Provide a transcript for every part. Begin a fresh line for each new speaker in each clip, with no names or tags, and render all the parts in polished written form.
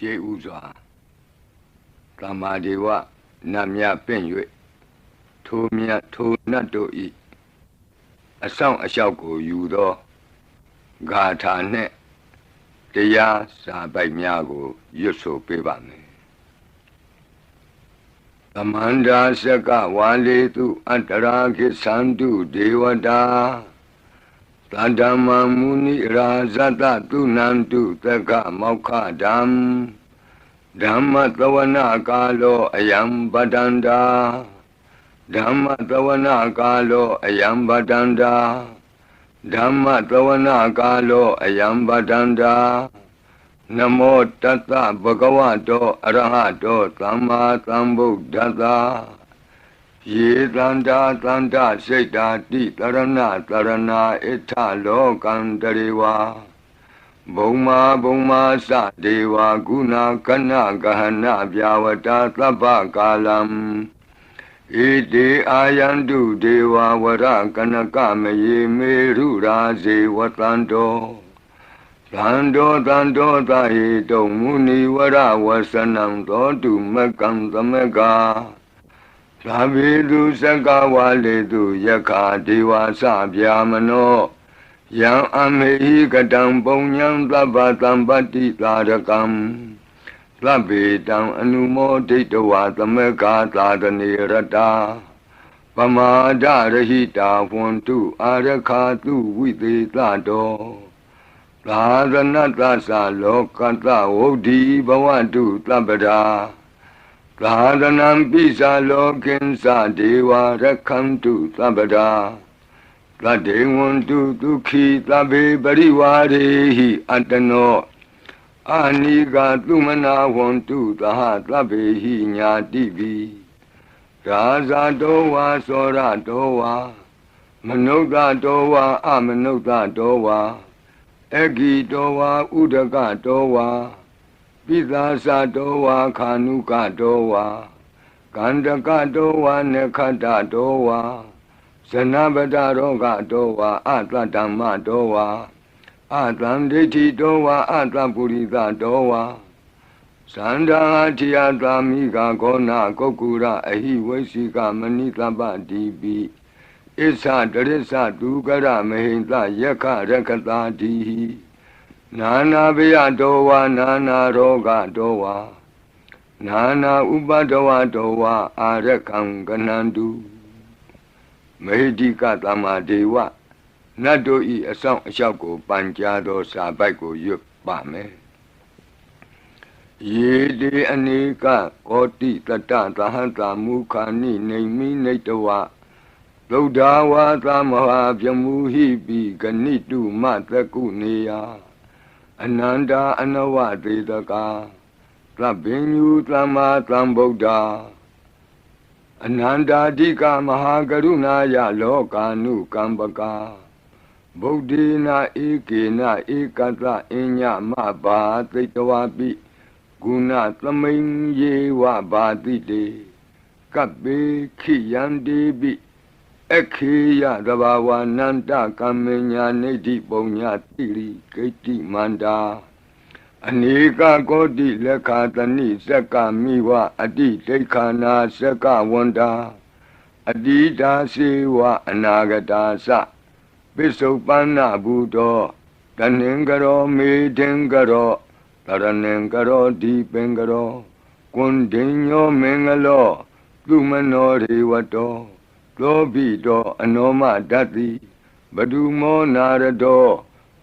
ရှေးဥစွာသမ္မာဒေဝနတ်မြတ်ပင့်၍ထိုမြတ်ထိုနတ်တို့၏အဆောင်အလျှောက်ကိုယူသောဂါထာနှင့်တရားစာပိုက်များကိုရွတ်ဆိုပေးပါမယ်သမန္တာစကဝါလေတုအတ္တရာခိသန္တုဒေဝတာသတ္တမမုနိရာဇတတုနန္တုသက္ကမောက္ခဓမ္မဓမ္မသဝနာကာလောအယံပတန္တာဓမ္မသဝနာကာလောအယံပတန္တာဓမ္မသဝနာကာလောအယံပတန္တာနမောတတ္တဗဂဝတောအရဟတောသမ္မာသမ္ဗုဒ္ဓတ္တယေတန္တာတန္တစိတ်တာတိတရဏတရဏဣထလောကံတရေဝဘုံမာဘုံမာသဒေဝဂုဏကနဂဟနဗျာဝတာသဗ္ဗကာလံဣတိအာယန္တုဒေဝဝရကနကမယေမေရုရာဇေဝတန္တောသန္တောသန္တောသဟိတုံမုနိဝရဝဆနံသောတုမကံသမကသာဝေတုစကဝါလေတုယခာဒေဝသဗျာမနောယံအမေဟိကတံပုံညံသဗ္ဗတံပတ္တိသာရကံသဗ္ဗေတံအနုမောဒိတဝါသမကသာသနေရတာပမာဒရဟိတာဝန္တုအာရခာတုဝိသေသတောသာသနတ္တသလောကတဝုဒ္ဓိဘဝတုသဗ္ဗရာသာသနံပိသလောကိဉ္စဒေဝရခန္တုသဗ္ဗရာသတ္တေဝန္တုဒုက္ခိသဗ္ဗေပရိဝါရေဟိအတ္တနောအာနိကသုမနာဝန္တုသဟသဗ္ဗေဟိညာတိပိရာဇတောဝါသောရတောဝါမနုဿတောဝါအမနုဿတောဝါအဂိတောဝါဥဒကတောဝါပိသာသတောဝါခာနုကတောဝါကန္တကတောဝါနခတတောဝါဇနဗတရောဂတောဝါအတ္တဓမ္မတောဝါအတံဒိဋ္ဌိတောဝါအတ္တပုရိသတောဝါသန္တာတိယသာမိကဂောနာကုက္ကုရအဟိဝိသိကမဏိသဗ္ဗတိပိဣသတရိသဒုကရမဟိတယက္ခရကတာတိနာနာဘယတောဝါနာနာရောဂတောဝါနာနာဥပဒဝတောဝါအာရကံကနန္တုမေဟိကသမ္မာဒေဝနတ်တို့ဤအဆောင်အလျှောက်ကိုပန်ကြားသောစာပိုက်ကိုရွတ်ပါမယ်ယေတိအနိကကောတိတတသဟတမုခာနိနေမိနေတဝသုဒ္ဓဝါသမဟာပြမူဟိပိဂဏိတုမသကုနေယအနန္တာအနဝသေတကာသဗ္ဗညုသမ္မာသမ္ဗုဒ္ဓအနန္တာဓိကမဟာကရုဏာယလောကာနုကမ္ပကာဗုဒ္ဓေနာဧကေနဧကတအညမဘာသိတဝပိဂုဏသမိန်ယေဝဘာတိတေကပ္ပေခိယံတိပိခေယသဘာဝနန္တကမ္မညာနေတိပုံညာတိရိဂိတိမန္တာအနေကကောတိလက်ခာတဏိစက္ကမိဝအတိဒိဋ္ဌာနာစက္ကဝန္တာအတိတာစေဝအနာဂတာသပိစုပန္နဘူတောတဏင်္ဂရောမေဒင်္ဂရောတရဏင်္ဂရောဒီပင်္ဂရောကွန်ဒိညောမင်္ဂလောသူမနောရေဝတောသောဘိတောအနောမဒတ္တိဘဒုမောနာရတော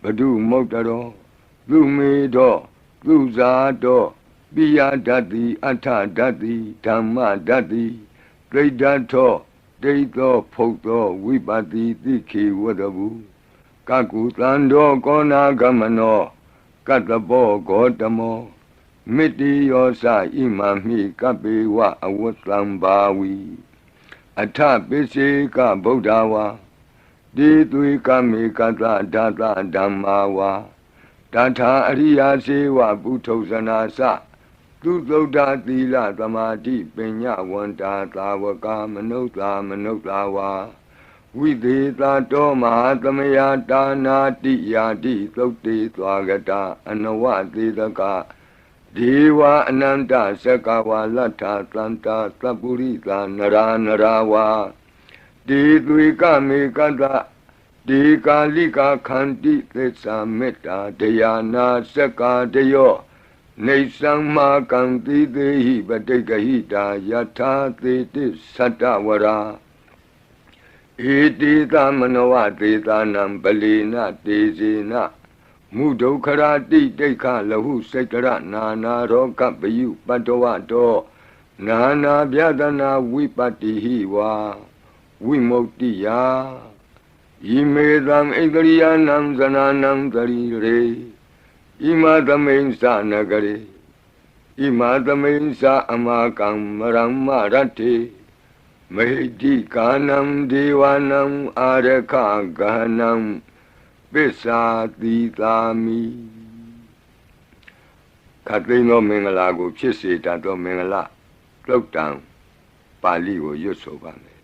ဘဒုမုတ်တရောသူမေတောသူဇာတောပိယဒတ္တိအထဒတ္တိဓမ္မဒတ္တိဒိဋ္ဌထောဒိဋ္ဌောဖုတ်သောဝိပတိတိခေဝတ္တဗုကကုသန္တောကောနာဂမနောကတ္တဘောဂေါတမောမိတိယောသဣမံမိကပ္ပေဝအဝတ္တံဘာဝီအထပိစေကဗုဒ္ဓဝါတိသွေကမေကတဓာတဓမ္မာဝါတထာအရိယာစေဝပုထုဇနာသသူသုဒ္ဓသီလသမာဓိပညာဝန္တာသာဝကမနုဿာမနုဿာဝါဝိသေသတောမဟာသမယတာနာတိယာတိသုတ်တေသွားကတာအနဝသေတကဒ ဒေဝအနန္တစကဝါလဋ္ဌသန္တာသပ္ပုရိသနရာနရာဝါဒေသွေကမေကတ္ဒေကာလိကာခန္တိသစ္စာမေတ္တာဒယာနာစကာတယောနေသံမာကံတိသေဟိပတိကဟိတာယထာသေတိသတ္တဝရာဧတိသမနောဝသေသနံပလီနတေဇေနမုဒုက္ခရာတိတိခလဟုစိတ်တရနာနာရောကပယုပတ္တဝတောနာနာဗျဒနာဝိပတ္တိဟိဝါဝိမု ക്തി ယာဣမေသံဣန္ဒရိယနံဇနာနံတရိရေဣမသမိန်္စနဂရေဣမသမိန်္စအမကံမရမ္မရတ္တိမဟိတိကာနံဒေဝနံအာရခဂဟနံပစ္စာတိသာမိခတ်သိမ်းသောမင်္ဂလာကိုဖြစ်စေတတ်သောမင်္ဂလာသုတ်တံပါဠိကိုရွတ်ဆိုပါမယ်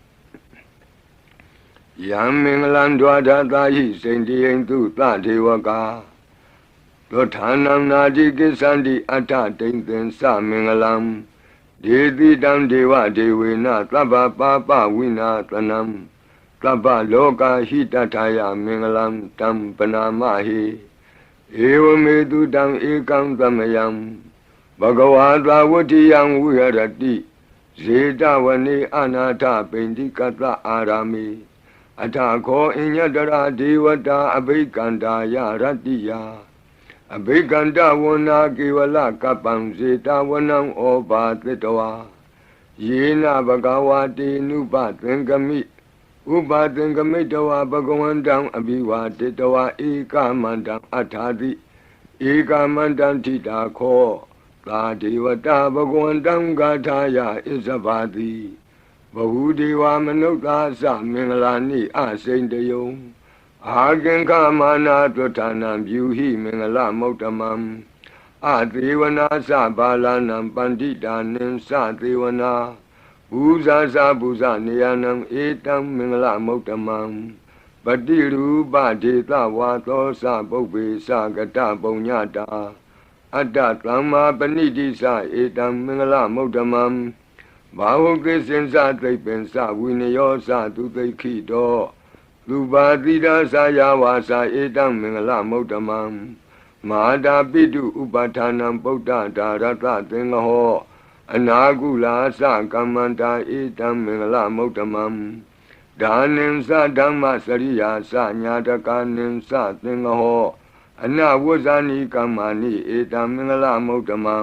ယံမင်္ဂလံဒွါဒသာဟိစိန္တိယံသူသဒေဝကာသောဌာနံနာတိကိစ္ဆန္တိအတ္ထတိန်သင်္စမင်္ဂလံဒေတိတံဒေဝဒေဝေနသဗ္ဗပါပဝိနာသနံသဗ္ဗလောကဟိတထာယမင်္ဂလံတံပနာမဟိဧဝမေတုတံဧကံသမယံဘဂဝါသာဝတ္တိယံဝိဟရတိဇေတဝနေအနာထပိန္တိကတ္တအာရာမိအထခောအညတရာဒေဝတာအဘိကန္တာယရတ္တိယအဘိကန္တဝနာကေဝလကပ္ပံဇေတဝနံဩဘာသတ္တဝါယေနဘဂဝါတေနုပသင်္ကမိဥပသင်္ကမိတဝါဘဂဝန္တံအဘိဝါတေတဝါဧကမန္တံအထာတိဧကမန္တံထိတာခောသာဒေဝတာဘဂဝန္တံဂါထာယဣဇဘာတိဘဟုဒေဝမနုဿာသမင်္ဂလာနိအစိန်တယုံအာကင်္ခမာနာသွဌာနံပြုဟိမင်္ဂလမௌတ္တမံအသေဝနာသဘာလနံပန္တိတာနင်္စသေဝနာဘူဇာသဘူဇနေယနံဧတံမင်္ဂလမௌတ္တမံပတိရူပဒေသဝါသောသပုပ္ပေသကတပုံညတာအတ္တသမ္မာပဏိတိသဧတံမင်္ဂလမௌတ္တမံဘာဝကိစင်္စသိပ္ပင်္စဝိနယောသသူသိခိတောလူပါတိဒသယာဝါစာဧတံမင်္ဂလမௌတ္တမံမဟာတာပိတုဥပဌာနံဗုဒ္ဓဒါရတသင်္ဃဟောအနာကုလာသကမ္မန္တာဧတံမင်္ဂလမௌတ္တမံဒါနင်္စဓမ္မစရိယာသညာတကနင်္စသင်္ဃဟောအနဝဇ္ဇာနိကမ္မာနိဧတံမင်္ဂလမௌတ္တမံ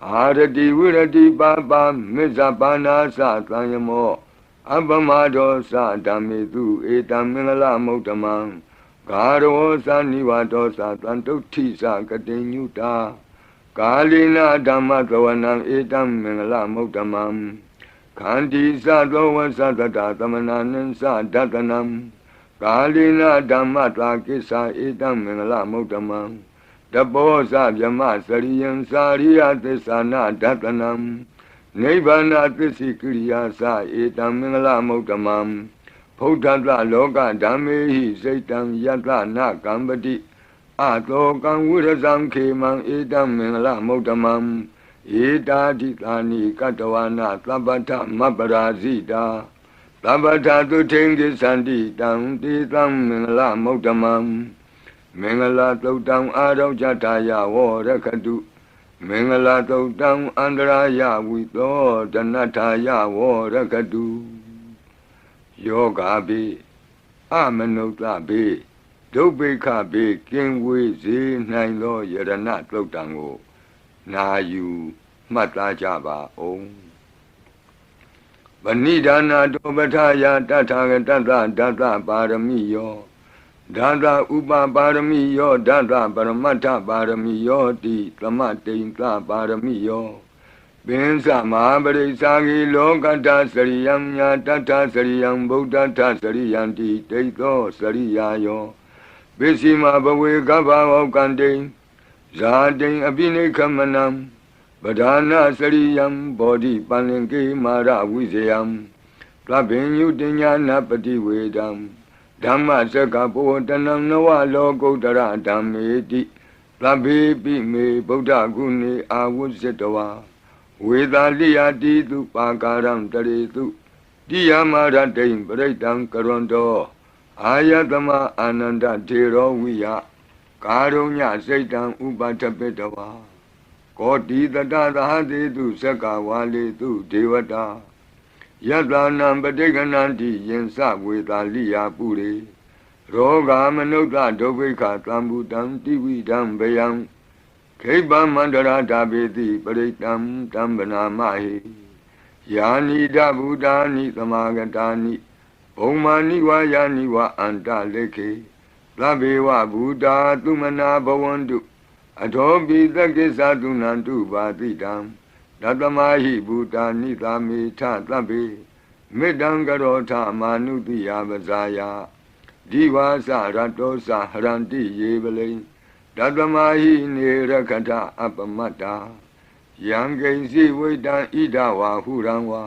အာရတိဝိရတိပါပါမေဇပါနာသသံယမောအပမဒောသဓမ္မေတုဧတံမင်္ဂလမௌတ္တမံဂါရောသနိဝတောသတန်တုဋ္ဌိသကတိညုတာကာလိနာဓမ္မသဝနံဧတံမင်္ဂလမௌတ္တမံခန္တီသသောဝသတတသမနာနင်္စဒတနံကာလိနာဓမ္မတာကိစ္ဆာဧတံမင်္ဂလမௌတ္တမံတပောသဗြမစရိယံစာရိယသစ္ဆာနာဒတနံနိဗ္ဗာနသစ္စိကိရိယာသဧတံမင်္ဂလမௌတ္တမံဖုဒ္ဓတလောကဓမ္မေဟိစိတ်တံယတနာကမ္ပတိအတောကံဝိရဇံခေမံဧတံမင်္ဂလမௌတ္တမံဧတာတိသာနိကတဝနာသဗ္ဗထမပ္ပရာဇိတာသဗ္ဗထသုထိန်ကိသန္တိတံတေသံမင်္ဂလမௌတ္တမံမင်္ဂလသုတ်တံအာရောဇထာယဝရခတုမင်္ဂလသုတ်တံအန္တရာယဝိသောဒနထာယဝရခတုယောဂါပိအမနုဿပိဒုဗ္ဗေခပိကင်ဝေစေနိုင်သောယရဏသုတ်တံကိုနာယူမှတ်သားကြပါအောင်ဗဏိဒါနာတောပထာယတထာဂတတဒတပါရမိယောဒသဥပပါရမိယောဒသပရမတ္ထပါရမိယောတိသမတိန်သပါရမိယောပင်္စမဟာပရိစ္ဆာဂိလောကတ္တစရိယံညာတတ္ထစရိယံဗုဒ္ဓတ္ထစရိယံတိဒိဋ္ဌောစရိယာယောပစ္စည်းမဘဝေကဗ္ဗဝောကံတိဇာတိအပိနိခမနံပဓာနာစရိယံဘောဓိပန္လင်ကေမာရဝိဇယံသဗ္ဗညုတညာနာပတိဝေဒံဓမ္မစကဘောတနံနဝလောကုတ္တရဓမ္မေတိ သဗ္ဗေပိမေဗုဒ္ဓဂုဏေအာဝုဇ္ဇတဝါဝေသာလိယတိတုပါကာရံတရေတုတိယမရတိံပရိတံကရွန်တောအာယတမအာနန္ဒထေရောဝိယကာရုညစိတ်တံဥပထပိတဝါကောတိတတသဟတိတုသက္ကဝါလေတုဒေဝတာယတနံပဋိက္ခဏန္တိယင်စဝေသာလိယပုရိရောဂမနုဿဒုဗ္ဗိခသံဘူတံတိဝိဒံဗယံခိဗ္ဗမန္တရာဓဗေတိပရိတံတံဗနာမဟိယာနိဒဗုဒ္ဓာနိသမာဂတာနိဘုံမာနိဝါယာနိဝါအန္တလေခေသဗ္ဗေဝဗုဒ္ဓသုမနာဘဝန္တုအထောပိသကိသသုနန္တုပါတိတံတတမဟိဗုဒ္ဓာနိသာမေထသဗ္ဗေမေတ္တံကရောထမာနုတိယပဇာယဒီဝါစရတောစဟရန္တိယေပလိတတမဟိနေရခထအပမတ္တာယံကိဉ္စီဝိတံဣဒဝါဟုရံဝါ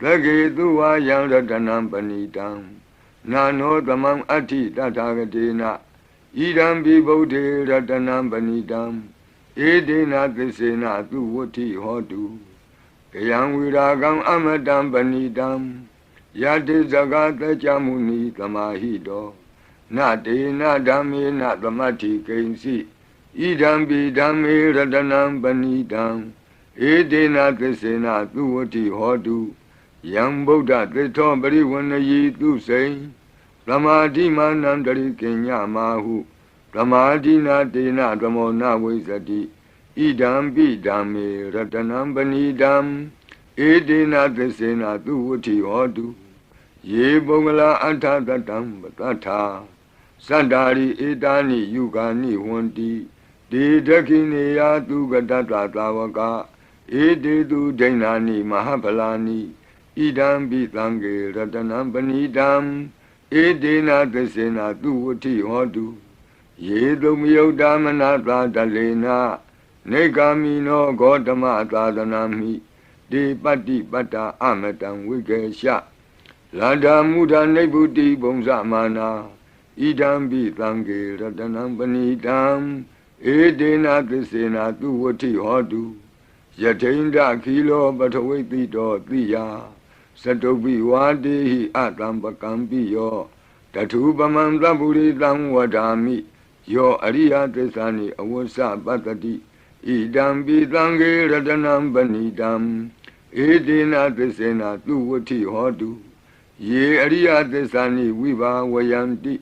သကေတုဝါယံရတနံပဏိတံနာနောသမံအဋ္ဌိတထာဂတေနဣဒံပိဗုဒ္ဓေရတနံပဏိတံဧဒေနသစ္စေနသူဝဋ္ဌိဟောတုကယံဝိရာဂံအမတံပဏိတံယတိဇဂတကြမုနိသမာဟိတောနတေနဓမ္မေနသမတ္ထိကိဉ္စီဣဒံပိဓမ္မေရတနံပဏိတံဧဒေနသစ္စေနသူဝဋ္ဌိဟောတုယံဗုဒ္ဓသစ္ထောပရိဝဏယိသူစိံသမာဓိမာနံတရိကိညမာဟုသမာဓိနာတေနသမောနဝိဇ္ဇတိဣဒံပိဓမ္မေရတနံပဏိတံဧဒေနသစ္စေနသူဝဋ္ဌိဟောတုယေပုဂ္ဂလာအထသတံပတ္ထာသန္တာရိဧတာနိယုဂာနိဝန္တိဒေဒခိနေယသူကတတ္တသာဝကဧတေတုဒိဏာနိမဟာဗလာနိဣဒံပိသံဃေရတနံပဏိတံဧဒေနသစ္စေနသူဝဋ္ဌိဟောတုယေတုမယုတ်တမနသာတလေနနေဂာမိနောဂေါတမသာသနာမိဒေပတ္တိပတ္တာအမတံဝိကေရှလန္ဒာမုဒနိဗ္ဗုတိဘုံဇမာနာဣဒံပိသံဃေရတနံပဏိတံဧဒေနသစ္စေနသူဝဋ္ဌိဟောတုယထိန္ဒခီလောပထဝိတိတောတိယသတုပိဝါတေဟိအတံပကံပိယောတထုပမံသဗ္ဗုရိတံဝဒာမိယောအရိယသစ္စာနိအဝဆပတ္တိဣဒံပိသံဃေရတနံပဏိတံဧဒေနသစ္စေနသူဝဋ္ဌိဟောတုယေအရိယသစ္စာနိဝိဘာဝယန္တိ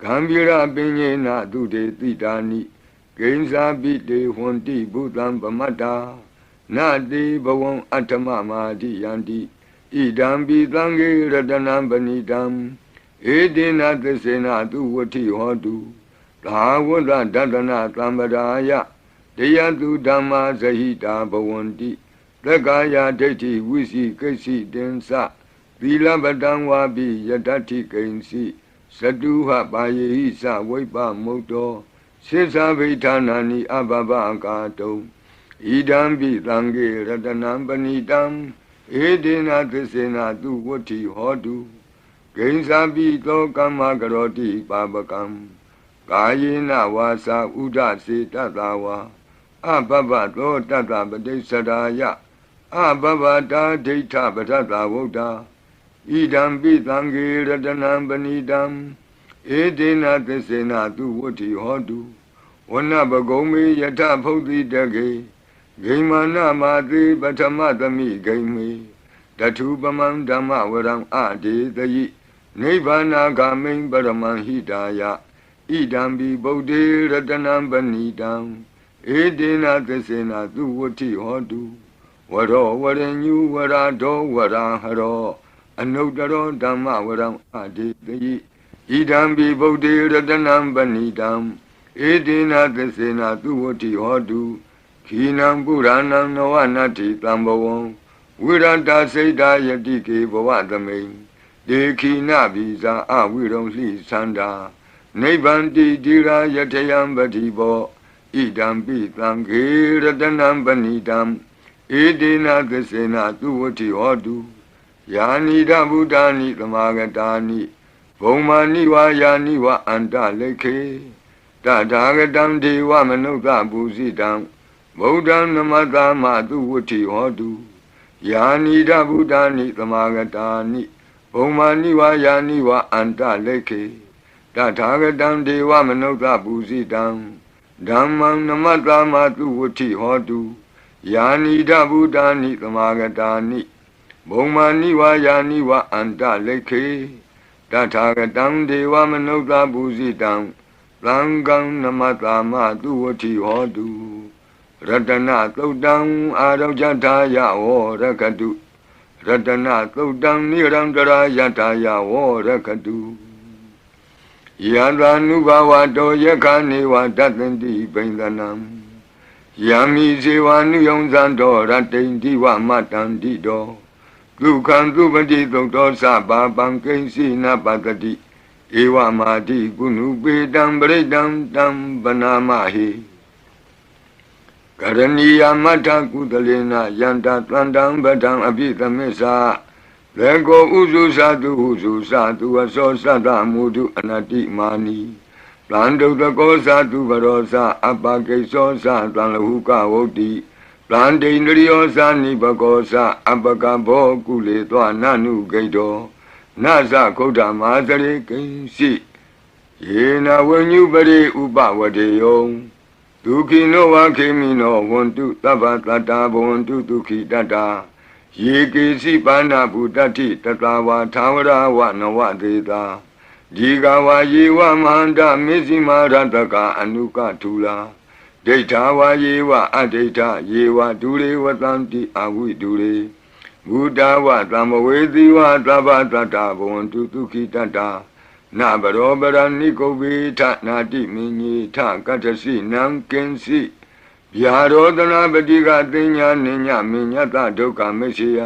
ဂံဗီရပညေနသူတေတိတာနိကိဉ္စာပိတေဟွန်တိဘုသံပမတ္တာနာတိဘဝံအတ္တမမာတိယန္တိဣဒံပိသံဃေရတနံပဏိတံဧဒေနသစ္စေနသူဝဋ္ဌိဟောတုသာဝတ္တဒတနာသံပဒါယတယတုဓမ္မာဇဟိတာဘဝန္တိသက္ကာယဒိဋ္ဌိဝိစီကိစ္စိတင်္စသီလပတံဝါပိယတ္ထိကိဉ္စီသတုဟပါယေဟိသဝိပ္ပမုတ်တောစေသဗိဌာနာနိအဘဘကာတုံဣဒံပိသံဃေရတနံပဏိတံဧဒေနသစ္စေနသူဝဋ္ဌိဟောတုကိဉ္စာပိသောကမ္မကရောတိပါပကံကာယေနဝါစာဥဒစေတတဝါအဘဘသောတတပတိစ္ဆရာယအဘဘတာဒိဋ္ဌပထတဝုဒ္ဓဣဒံပိသံဃေရတနံပဏိတံဧဒေနသစ္စေနသူဝဋ္ဌိဟောတုဝနပဂုံမေယထဖုတ်တိတကေဂိမာနမာတိပထမသမိဂိမေတထုပမံဓမ္မဝရံအဒေသယိနိဗ္ဗာနာဂာမိံပရမံဟိတာယဣဒံပိဗုဒ္ဓေရတနံပဏိတံဧဒေနသစ္စေနသူဝဋ္ဌိဟောတုဝရောဝရညုဝရဒောဝရဟရောအနုတ္တရောဓမ္မဝရံအဒေသယိဣဒံပိဗုဒ္ဓေရတနံပဏိတံဧဒေနသစ္စေနသူဝဋ္ဌိဟောတုခိနံပုရဏံနဝနတ္တိတံဘဝံဝိရတစိတ်တာယတိကေဘဝသမိန်ဒေခိနဘိဇာအဝိရုံလှိသန္တာနိဗ္ဗန္တိတိရာယထယံပတိဘောဣဒံပိသံဃေရတနံပဏိတံဧဒေနသစ္စေနသူဝဋ္ဌိဟောတုယာနိဒဗုဒ္ဓာနိသမာဂတာနိဘုံမာနိဝါယာနိဝအန္တလေခေ တထာဂတံဒေဝမနုဿပူဇိတံဗုဒ္ဓံနမတမသူဝဋ္ဌိဟောတုယာနိဒဗုဒ္ဓာနိသမာဂတာနိဘုံမာနိဝါယာနိဝါအန္တလိခေတထာဂတံဒေဝမနုဿပူဇိတံဓမ္မံနမတမသူဝဋ္ဌိဟောတုယာနိဒဗုဒ္ဓာနိသမာဂတာနိဘုံမာနိဝါယာနိဝါအန္တလိခေတထာဂတံဒေဝမနုဿပူဇိတံသံဃံနမတမသူဝဋ္ဌိဟောတုရတနသုတ်တံအာရောဇထာယဝရကတုရတနသုတ်တံနိရံတရာယထာယဝရကတုယံသာနုဘဝတောယခာနေဝတတ္တန္တိပိန္ဒနံယံမိဇေဝနုယုံဇံတောရတိန္တိဝမတ္တန္တိတောဒုက္ခံသူပတိသုတ်တောသဘာပံကိဉ္စီနပတ္တိဧဝမာတိကုဏုပေတံပရိတံတံပနာမဟိကရဏီယမတ္ထကုသလေနယန္တသန္တံပဒံအပိသမစ္ဆာလေကောဥစုသတုဟုစုသတုအသောသတ္တမုဒုအနတိမာနီတံဒုတကောသတုဘရောသအပကိသောသတံလဟုကဝုတ်တိတံဒိန္ဒရိယောသနိဘကောသအပကဘောကုလေသောနနုဂိတောနသခုဒ္ဓမာသရေကိဉ္စီယေနဝဉ္ညုပရိဥပဝတေယောဒုက္ခိနောဝခေမိနောဝန္တုသဗ္ဗတတ္တာဘဝန္တုဒုက္ခိတတ္တာယေကေစီပါဏဗုတ္တိတတဝါသာဝရဝနဝသေတာဒီကဝါယေဝမဟန္တမေဇိမာရတကအနုကထူလာဒိဋ္ဌာဝါယေဝအဒိဋ္ဌယေဝဒုရေဝတံတိအဝိဒုရေဘုဒ္ဓဝသံဝေသီဝသဗ္ဗတတ္တာဘဝန္တုဒုက္ခိတတ္တာနဘရောပရဏိကုဗ္ဗေထနာတိမင်းကြီးထကတ္ထစီနံကင်စီဗျာရောဒနာပတိကသိညာနိညမညတဒုက္ခမရှိယ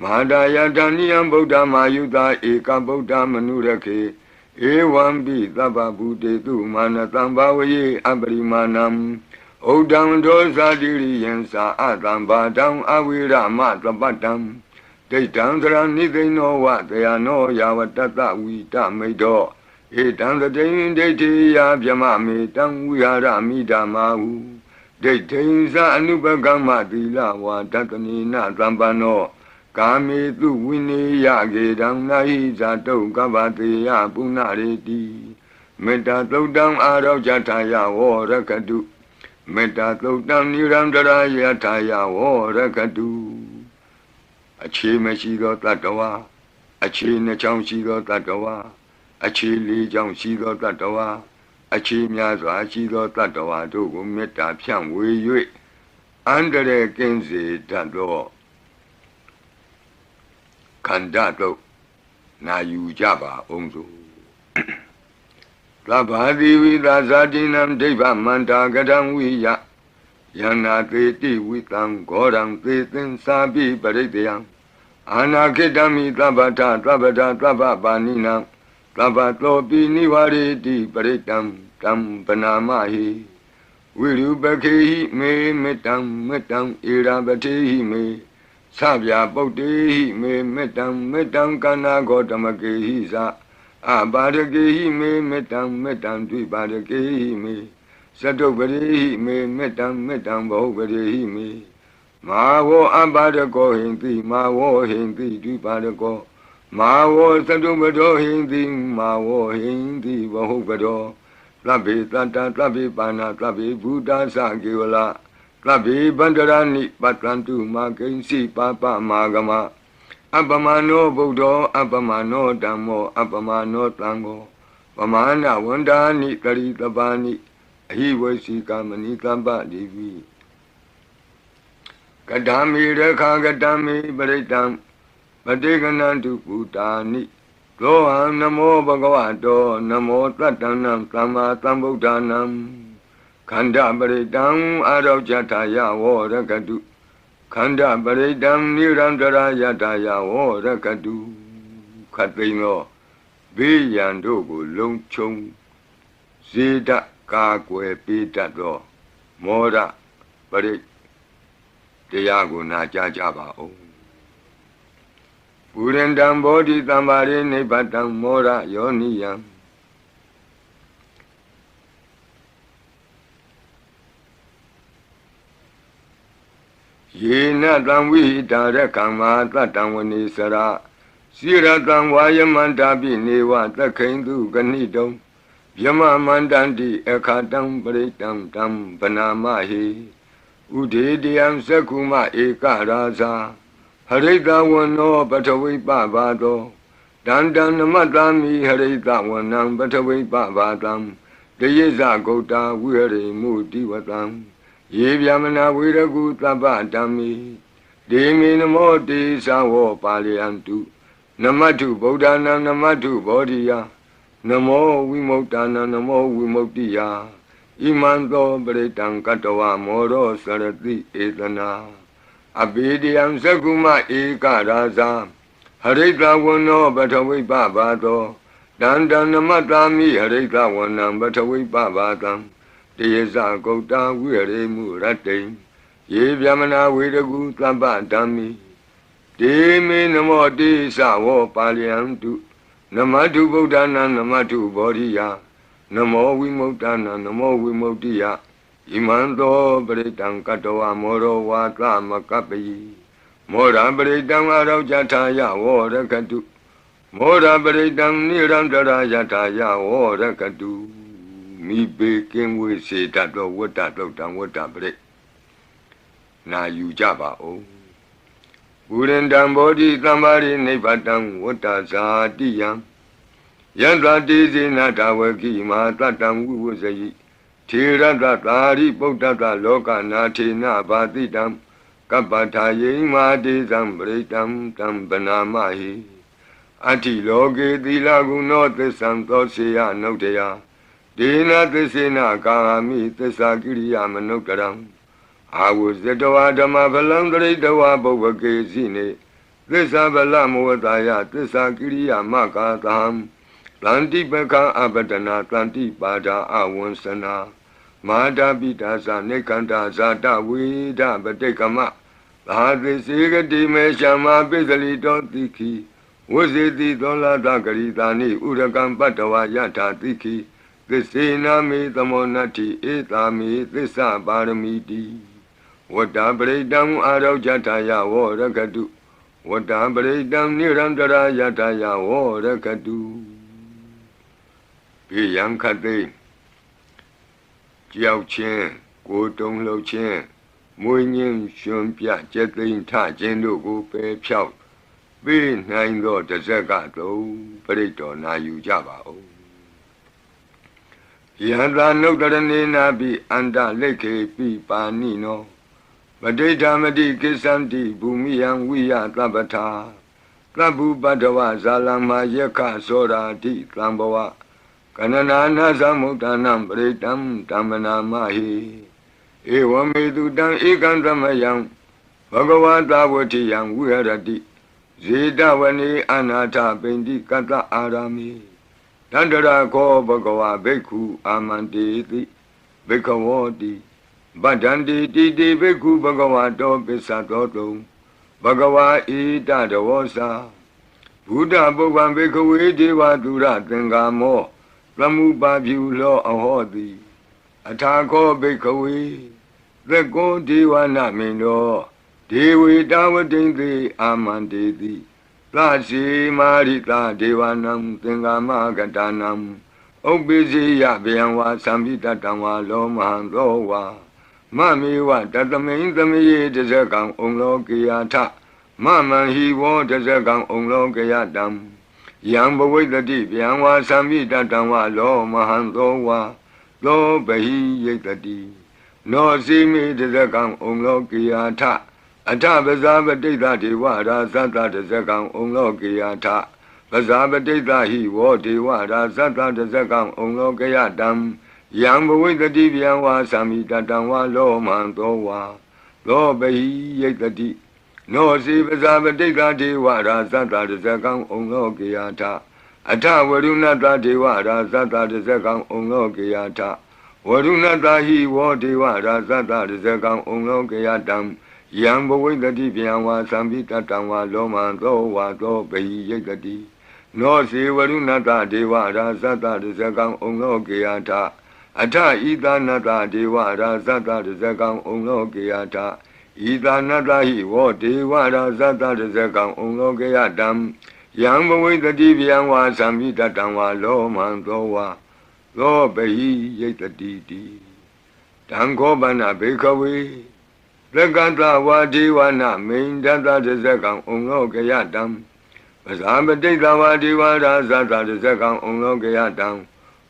မဟာဒယတဏိယံဗုဒ္ဓမာယုတာဧကဗုဒ္ဓမနုရခေဧဝံပိသဗ္ဗဗုတေတုမာနတံဘာဝယေအပရိမာဏံဩဒံဒောဇာတိရိယံသာအတံဘာတံအဝိရမသပတ္တံဒိဋ္ဌံသရဏိသိဏောဝတယနောယာဝတတဝိတမိတ်တောဧတံတတိယဒိဋ္ဌိယဗျမမေတံဝိဟာရမိဓမ္မာဟုဒိဋ္ဌိသအနုပကမ္မသီလဝါတတနိနသံပန္နောကာမေတုဝိနေယကေတံနာဟိဇာတုကဗ္ဗတေယပုဏ္ဏရေတိမေတ္တာသုတ်တံအာရောဇထာယဝရကတုမေတ္တာသုတ်တံနိရံတရာယထာယဝရကတုအခြေမရှိသောတတ္တဝါအခြေနှချောင်းရှိသောတတ္တဝါအခြေလေးချောင်းရှိသောတတ္တဝါအခြေများစွာရှိသောတတ္တဝါတို့ကိုမေတ္တာဖြန့်ဝေ၍အန္တရာယ်ကင်းစေတတ်သောခန္ဓာတို့နာယူကြပါအောင်စို့သဗ္ဗတိဝိသဇာတိနံဒိဗ္ဗမန္တာကတံဝိယယန္နာသေတိဝိတံဂောရံသေသင်္စာပိပရိတယံအာနာခိတမိသဗ္ဗတသဗ္ဗတသဗ္ဗပါဏိနံသဗ္ဗတောပိနိဝရေတိပရိတံတံပနာမဟိဝိရုပခေဟိမေမေတ္တံမေတ္တံဧရာပတိဟိမေသဗျာပုတ်တေဟိမေမေတ္တံမေတ္တံကနာဂောတမကေဟိသအပါရကေဟိမေမေတ္တံမေတ္တံဒွိပါရကေဟိမေသတုပရိဟိမေမေတ္တံမေတ္တံဘဟုပရိဟိမေမာဝောအပါရကောဟိန္တိမာဝောဟိန္တိဒွိပါရကောမာဝောသတုပတောဟိန္တိမာဝောဟိန္တိဘဟုပတောသဗ္ဗေတတ္တသဗ္ဗေပါဏသဗ္ဗေဘုဒ္ဓသကေဝလသဗ္ဗေဗန္တရဏိပတ္တန္တုမာကိဉ္စီပါပမာဂမအပမနောဗုဒ္ဓောအပမနောဓမ္မောအပမနောသံဃောပမာဏဝန္ဒာနိတရိတပါဏိအဟိဝေစီကမဏိတပ္ပတိဝိကတံမေရခာကတံမေပရိတံပတိကနန္တုပုတာနိသောဟံနမောဘဂဝတောနမောတတ္တနံသမ္မာသမ္ဗုဒ္ဓနံခန္ဓာပရိတံအာရောဇထာယဝရကတုခန္ဓာပရိတံနိရန္တရာယထာယဝရကတုခတ်သိမ်းသောဘေးရန်တို့ကိုလုံခြုံစေတကာကွယ်ပေးတတ်သောမောရပရိတရားကိုနာကြားကြပါဦးပုရိန္တံဘောဓိသမ္မာရိနိဗ္ဗတံမောရယောနိယံ ye na tang vi dara kama tatang vani sara sira tang vaya mandabi neva takhindu ganidam Yama mandandi ekatang paritang tam panamahi Udidiyam sakuma eka rasa Harita wano patavi pavado Dandan namatami harita wanam patavi pavadam Deyeza gota vihari mutivatam Yevyamana viragu tabadami Demi namo te sawo paliyantu Namatu bodhanam namatu bodhiya Namo Vimokdana Namo Vimoktiya Imanto Bretang Katawa Moro Sarati Etana Abhidiyam Sakuma Eka Rasa Harita Wano Batavi Bhavado Dandanamatami Harita Wanam Batavi Bhavadam Deyesa Gota Vihare Murate Yevyamana Viragu Tabadami Demi Namo Te Sawo Paliyantu Namatu Bodhana Namatu Bodhiya Namo Vimokdana Namo Vimoktiya Imanto Bretang Katawa Moro Vata Makapi Mora Bretang Araujataya Vorakatu Mora Bretang Nirandara Yataya Vorakatu Mi Beking with Setato Watato Tang Watabre Na Yujaba O Urendam Bodhi Tambari Nevatang Watazadiyam Yandra Dizi Natawaki Matatang Wuzayi Tirata Tari Potata Loka Natina Batitam Kapataye Madizam Bretam Tambanamahi Ati Loge Dilaguno Santo Sea Notea Dina Tesina Kami Tesakiriya Manokaram I was the Dawada Balandre Dawa Bovake Zine, this Abalamuataya, this Akiria Makatam, Planti Beka Abadana, Planti Bada Awonsana, Mada Bitasa, Nekanda Zata, Wida Batekama, Hadi Siga Dimeshama, Bizali Dotiki, was it the Dola Dagaritani, Uragan Batawa Yata Tiki, the Sina me the Monati, Etami, this Baramidi. Wata Bredam Araujataya Vorakatu Wata Bredam Nirandara Yataya Vorakatu Piyang Kate Jiao Chen Go Dong Lo Chen Mui Nim Shun Pia Jetin Ta Jen Lu Gu Pe Piao Bi Nine Lo De Zega Do Bredo Na Yu Jaba O Yanda Nodarani Nabi Anda Leke Pi Pa Nino Madedamadi Kisanti Bumiyang Wiya Tabata Tabu Badawa Zalama Yeka Sora Di Tambawa Kanana Zamutanam Bretam Tamana Mahi Ewamedu Dan Ikandamayang Bhagavata Watiyang Wiradi Zidawani Anata Bendi Kata Arami Tandara Ko Bhagava Beku Amanditi Bekawadi Badandi Didi Beku Bhagavato Pisato Bhagava Ita Davosa Buddha Bhogan Bekawe Deva Dura Tengamo Lamu Babyu Lo Ahodi Atako Bekawe The Go Deva Namino Dewi Dawadindi Amandidi Lasi Marita Devanam Tengama Gatanam Obizi Yabianwa Sambita Tama Lo Mahandowa Mami wa tatamain tamaye desekang onglo kiyata Mama hi wo desekang onglo kiyatam Yang bawitati pianwa sambita tama lo mahandowa Lo bahi yetati No simi desekang onglo kiyata Ata bazabadita dewa rasata desekang onglo kiyata Bazabadita hi wo dewa rasata desekang onglo kiyatam Yang Bawitati Bianwa Samita Tanwa Lo Mantowa Lo Bahi Yetati No Sivazabadita Dewa Rasata Desekang Onglo Kiyata Ata Varunata Dewa Rasata Desekang Onglo Kiyata Varunata Hi Wo Dewa Rasata Desekang Onglo Kiyatam Yang Bawitati Bianwa Samita Tanwa Lo Mantowa Lo Bahi Yetati No Sivarunata Dewa Rasata Desekang Onglo Kiyata Ata Ida Nata Dewa Rasata Desekang Onglo Kiyata ဤသာနတဟိဝောဒေဝရာဇတတဇကံဩလောကေယတံယံဘဝိတတိဗျံဝါသံမိတတံဝါလောမံသောဝါသောပဟိယိတတိတိတံခောပနဘေခဝေသက္ကတဝါဒေဝနာမိန်တတတဇကံဩလောကေယတံပဇာပတိတဝါဒေဝရာဇတတဇကံဩလောကေယတံ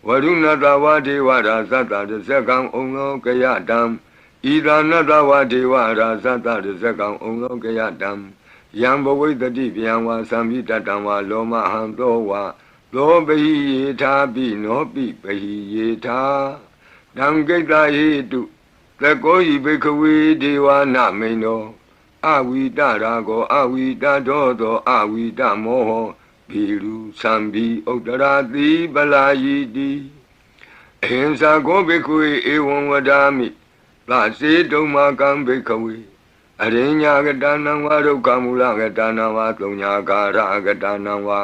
ဝရုဏတဝါဒေဝရာဇတတဇကံဩလောကေယတံဤသာနတဝါဒေဝရာဇတတဇကံဩလောကေယတံယံဘဝိတတိဗျံဝါသံမိတတံဝါလောမဟံသောဝါသောပဟိယေထာပိနောပိပဟိယေထာတံကိတ္တဟိတုသကောဟိဘိခဝေဒေဝနာမိန်နောအဝိတရာကောအဝိတတောသောအဝိတမောဟောဘီလူသံဘီဥတ္တရာတိပလာယိတိအဟိံစာကောဘိခဝေဧဝံဝဒာမိသစေတုံမာကံဘိခဝေအရိညာကတနံဝါဒုက္ခမူလကတနံဝါသုံးညာကာရကတနံဝါ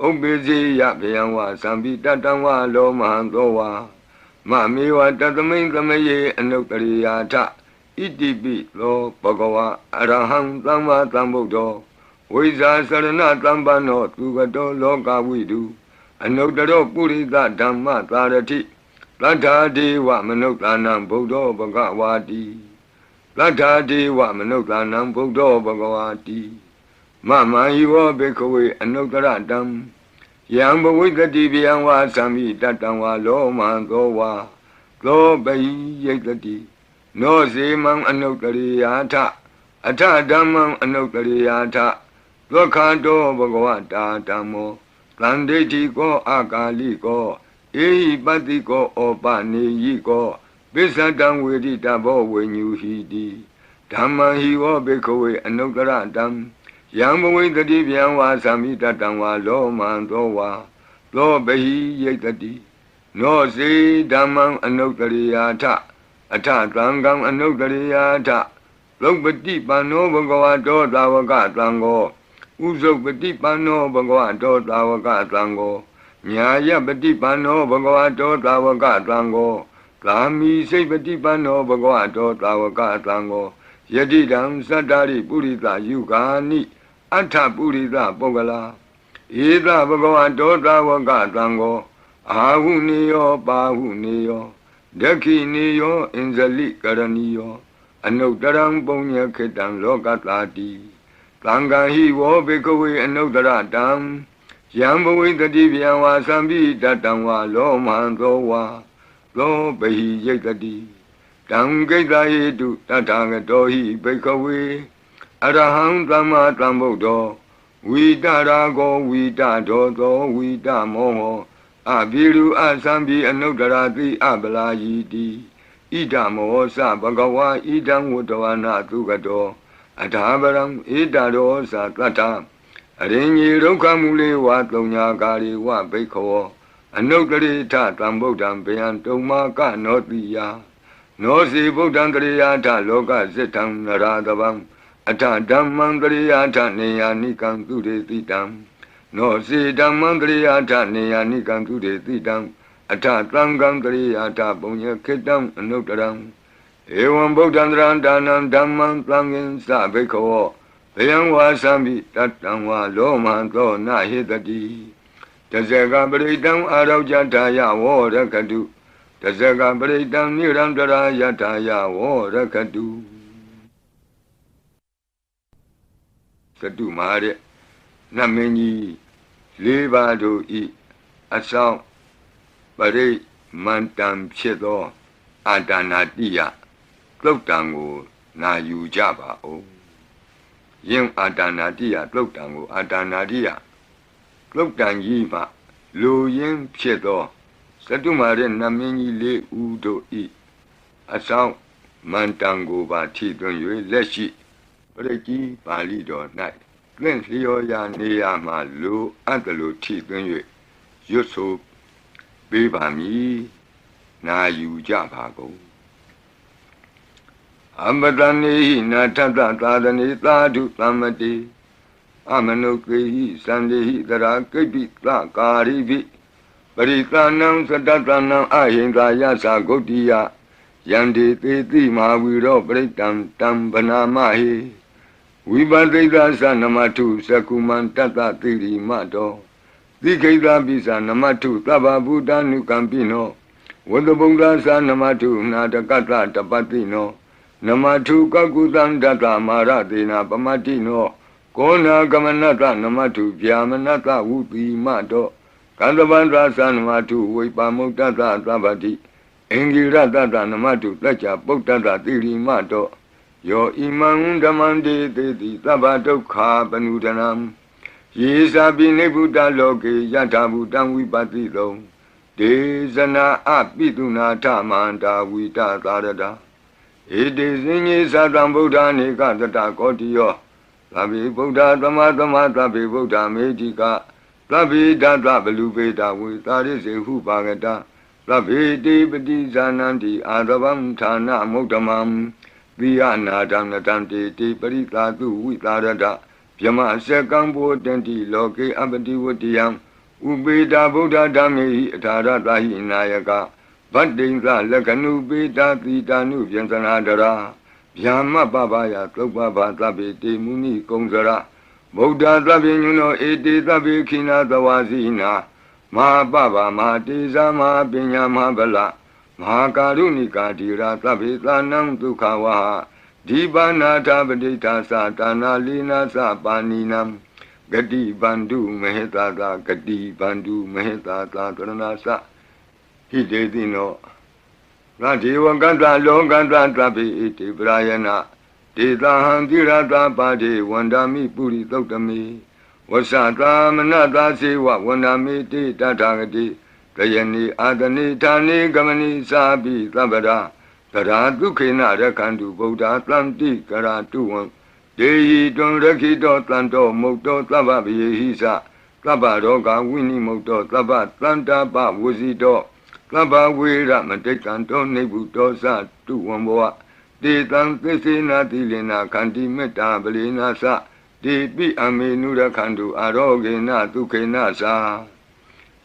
ဥပ္ပိစေယဗျံဝါသံပိတတံဝါလောမဟံသောဝါမမေဝတတမိန်သမယေအနုတ္တရိယာထဣတိပိသောဘဂဝါအရဟံသမ္မာသမ္ဗုဒ္ဓောဝိဇာစရဏတံပန္နောသူကတောလောကဝိတုအနုတ္တရောပုရိသဓမ္မသာရတိသတ္ထာဒေဝမနုဿာနံဗုဒ္ဓောဘဂဝါတိသတ္ထာဒေဝမနုဿာနံဗုဒ္ဓောဘဂဝါတိမမဟိဝောဘေခဝေအနုတ္တရတံယံဘဝိတတိဗျံဝါသံမိတတံဝါလောမံသောဝါသောပဟိယိတတိနောဇေမံအနုတ္တရိယာထအထဓမ္မံအနုတ္တရိယာထဒုက္ခတောဘဂဝတာဓမ္မောသန္တိတိကောအာကာလိကောဧဟိပတ္တိကောဩပနေယိကောပိစ္ဆတံဝေတိတဘောဝိညူဟိတိဓမ္မံဟိဝောဘေခဝေအနုတ္တရတံယံဘဝိတတိဗျံဝါသံမိတတံဝါလောမံသောဝါသောပဟိယိတတိနောစေဓမ္မံအနုတ္တရိယာထအထသံဃံအနုတ္တရိယာထလုပတိပန္နောဘဂဝတောသာဝကသံဃောဥဇုပတိပန္နောဘဂဝတောသာဝကသံဃောညာယပတိပန္နောဘဂဝတောသာဝကသံဃောကာမိစိတ်ပတိပန္နောဘဂဝတောသာဝကသံဃောယတိတံသတ္တရိပုရိသယုဂာနိအထပုရိသပုဂ္ဂလာဧသဘဂဝတောသာဝကသံဃောအာဟုနေယောပါဟုနေယောဒက္ခိနေယောအင်ဇလိကရဏီယောအနုတ္တရံပုညခေတံလောကတာတိသံဃာဟိဝောဘေကဝေအနုတ္တရတံယံဘဝိတတိဗျံဝါသံပိတတံဝါလောမံသောဝါသောပဟိယိတတိတံကိတ္တဟိတုတထာဂတောဟိဘေကဝေအရဟံသမ္မာသမ္ဗုဒ္ဓောဝိတရာကောဝိတဒောသောဝိတမောဟောအဘိရုအသံဘိအနုတ္တရာတိအပလာယိတိဣဒမောသဘဂဝါဣဒံဝတ္တဝနာသုကတောအထာပရံဣဒရောသတတ္ထအရင်ကြီးဒုက္ခမူလေဝါသုံးညာကာရီဝဘိခောအနုတ္တရိထသံဗုဒ္ဓံဗျံတုံမာကနောတိယနောစီဗုဒ္ဓံတရိယာထလောကစိတ္တံနရာတဗံအထဓမ္မံတရိယာထနေယာနိကံသူရေတိတံနောစီဓမ္မံတရိယာထနေယာနိကံသူရေတိတံအထသံဃံတရိယာထပုညခေတံအနုတ္တရံဧဝံဗုဒ္ဓံတရံဒါနံဓမ္မံသံဃင်သဘိခောဘယံဝါသံမိတတံဝါလောမံသောနဟိတတိတဇဂပရိတံအာရောကြထာယဝောရကတုတဇဂပရိတံနိရံတရာယထာယဝောရကတုသတုမဟာတဲ့နတ်မင်းကြီး၄ပါးတို့ဤအဆောင်ပရိမန္တံဖြစ်သောအာတာနာတိယသုတ်တံကိုနာယူကြပါဦးယင်းအာတာနာတိယသုတ်တံကိုအာတာနာတိယသုတ်တံကြီးမှလူရင်းဖြစ်သောသတုမဟာတဲ့နတ်မင်းကြီး၄ဦးတို့ဤအဆောင်မန္တံကိုပါထိသွင်း၍လက်ရှိပရိကြီးပါဠိတော်၌သင်လျော်ရာနေရာမှလူအပ်တလူထိသွင်း၍ရွတ်ဆိုပေးပါမည်နာယူကြပါကုန်အမတနေဟိနာထတသာသနေသာဓုသမ္မတိအမနုကေဟိသန္တိဟိတရာကိပိသကာရိပိပရိသနံသတ္တနံအဟိန္ဒာယသဂုတ်တိယယ Yandi Titi Mahawiro Britam Tam Banamahi Vibadita Sanamatu Sakuman Tata Tiri Mato Dikeda Bisa Namatu Taba Buddha Nukampino Wadabunga Sanamatu Natakata Tapatino Namatu Kakutan Data Maratina Pamatino Kona Gamanata Namatu Pyamanata Uti Mato Kandavandra Sanamatu Vipamutata Tabati Engira Tata Namatu Tacha Potata Tiri Mato Yo Imam Damande Teti Tabato Ka Panutanam Yesa Bine Buddha Loke Yata Buddha Vipatito Desana Apituna Tamanta Vita Tarada It is in Sadam Buddha Nika Tata Kotio Tabi Buddha Tamatama Tabi Buddha Medica Tabi Data Belubeta with Taris Hupagata Tabi Debati Zananti Adavam Tana Motamam Viana Danatanti Tiparita Tu Vitarada Pyama Sekambo Tenti Loke Abadi Wutiam Ubeda Buddha Dami Tarata Hinayaka Badinga Lakanu Beta Titanu Yansanadara Yama Babaya Topaba Tabi Muni Kongzara Buddha Tabinuno Eti Tabi Kina Tawazina Ma Baba Ma Tiza Ma Binya Ma Bala Ma Karunika Tira Tabi Tanam Tukawaha Dibana Tabadita Satana Lina Sapaninam Gadi Bandu Mehetata Gadi Bandu Mehetata Tranasa Hidedino Radiwa Ganda Longanda Tabi Iti Brayana Tita Handirata Padi Wandami Puri Totami Wasata Manata Siwa Wandami Tita Tagati Tayani Adani Tani Gamani Sabi Tabada Tara Dukina Rakandu Buddha Tlanti Karatuan Dehi Don Rakito Tlanto Moto Tababi Hisa Tabaroga Winnie Moto Tabat Tlanta Pa Wuzito Taba Wira Matekanto Nebuto Sa Tuwamboa De Tan Tesina Tilina Kanti Meta Belina Sa De Pi Amenura Kandu Arogena Tukena Sa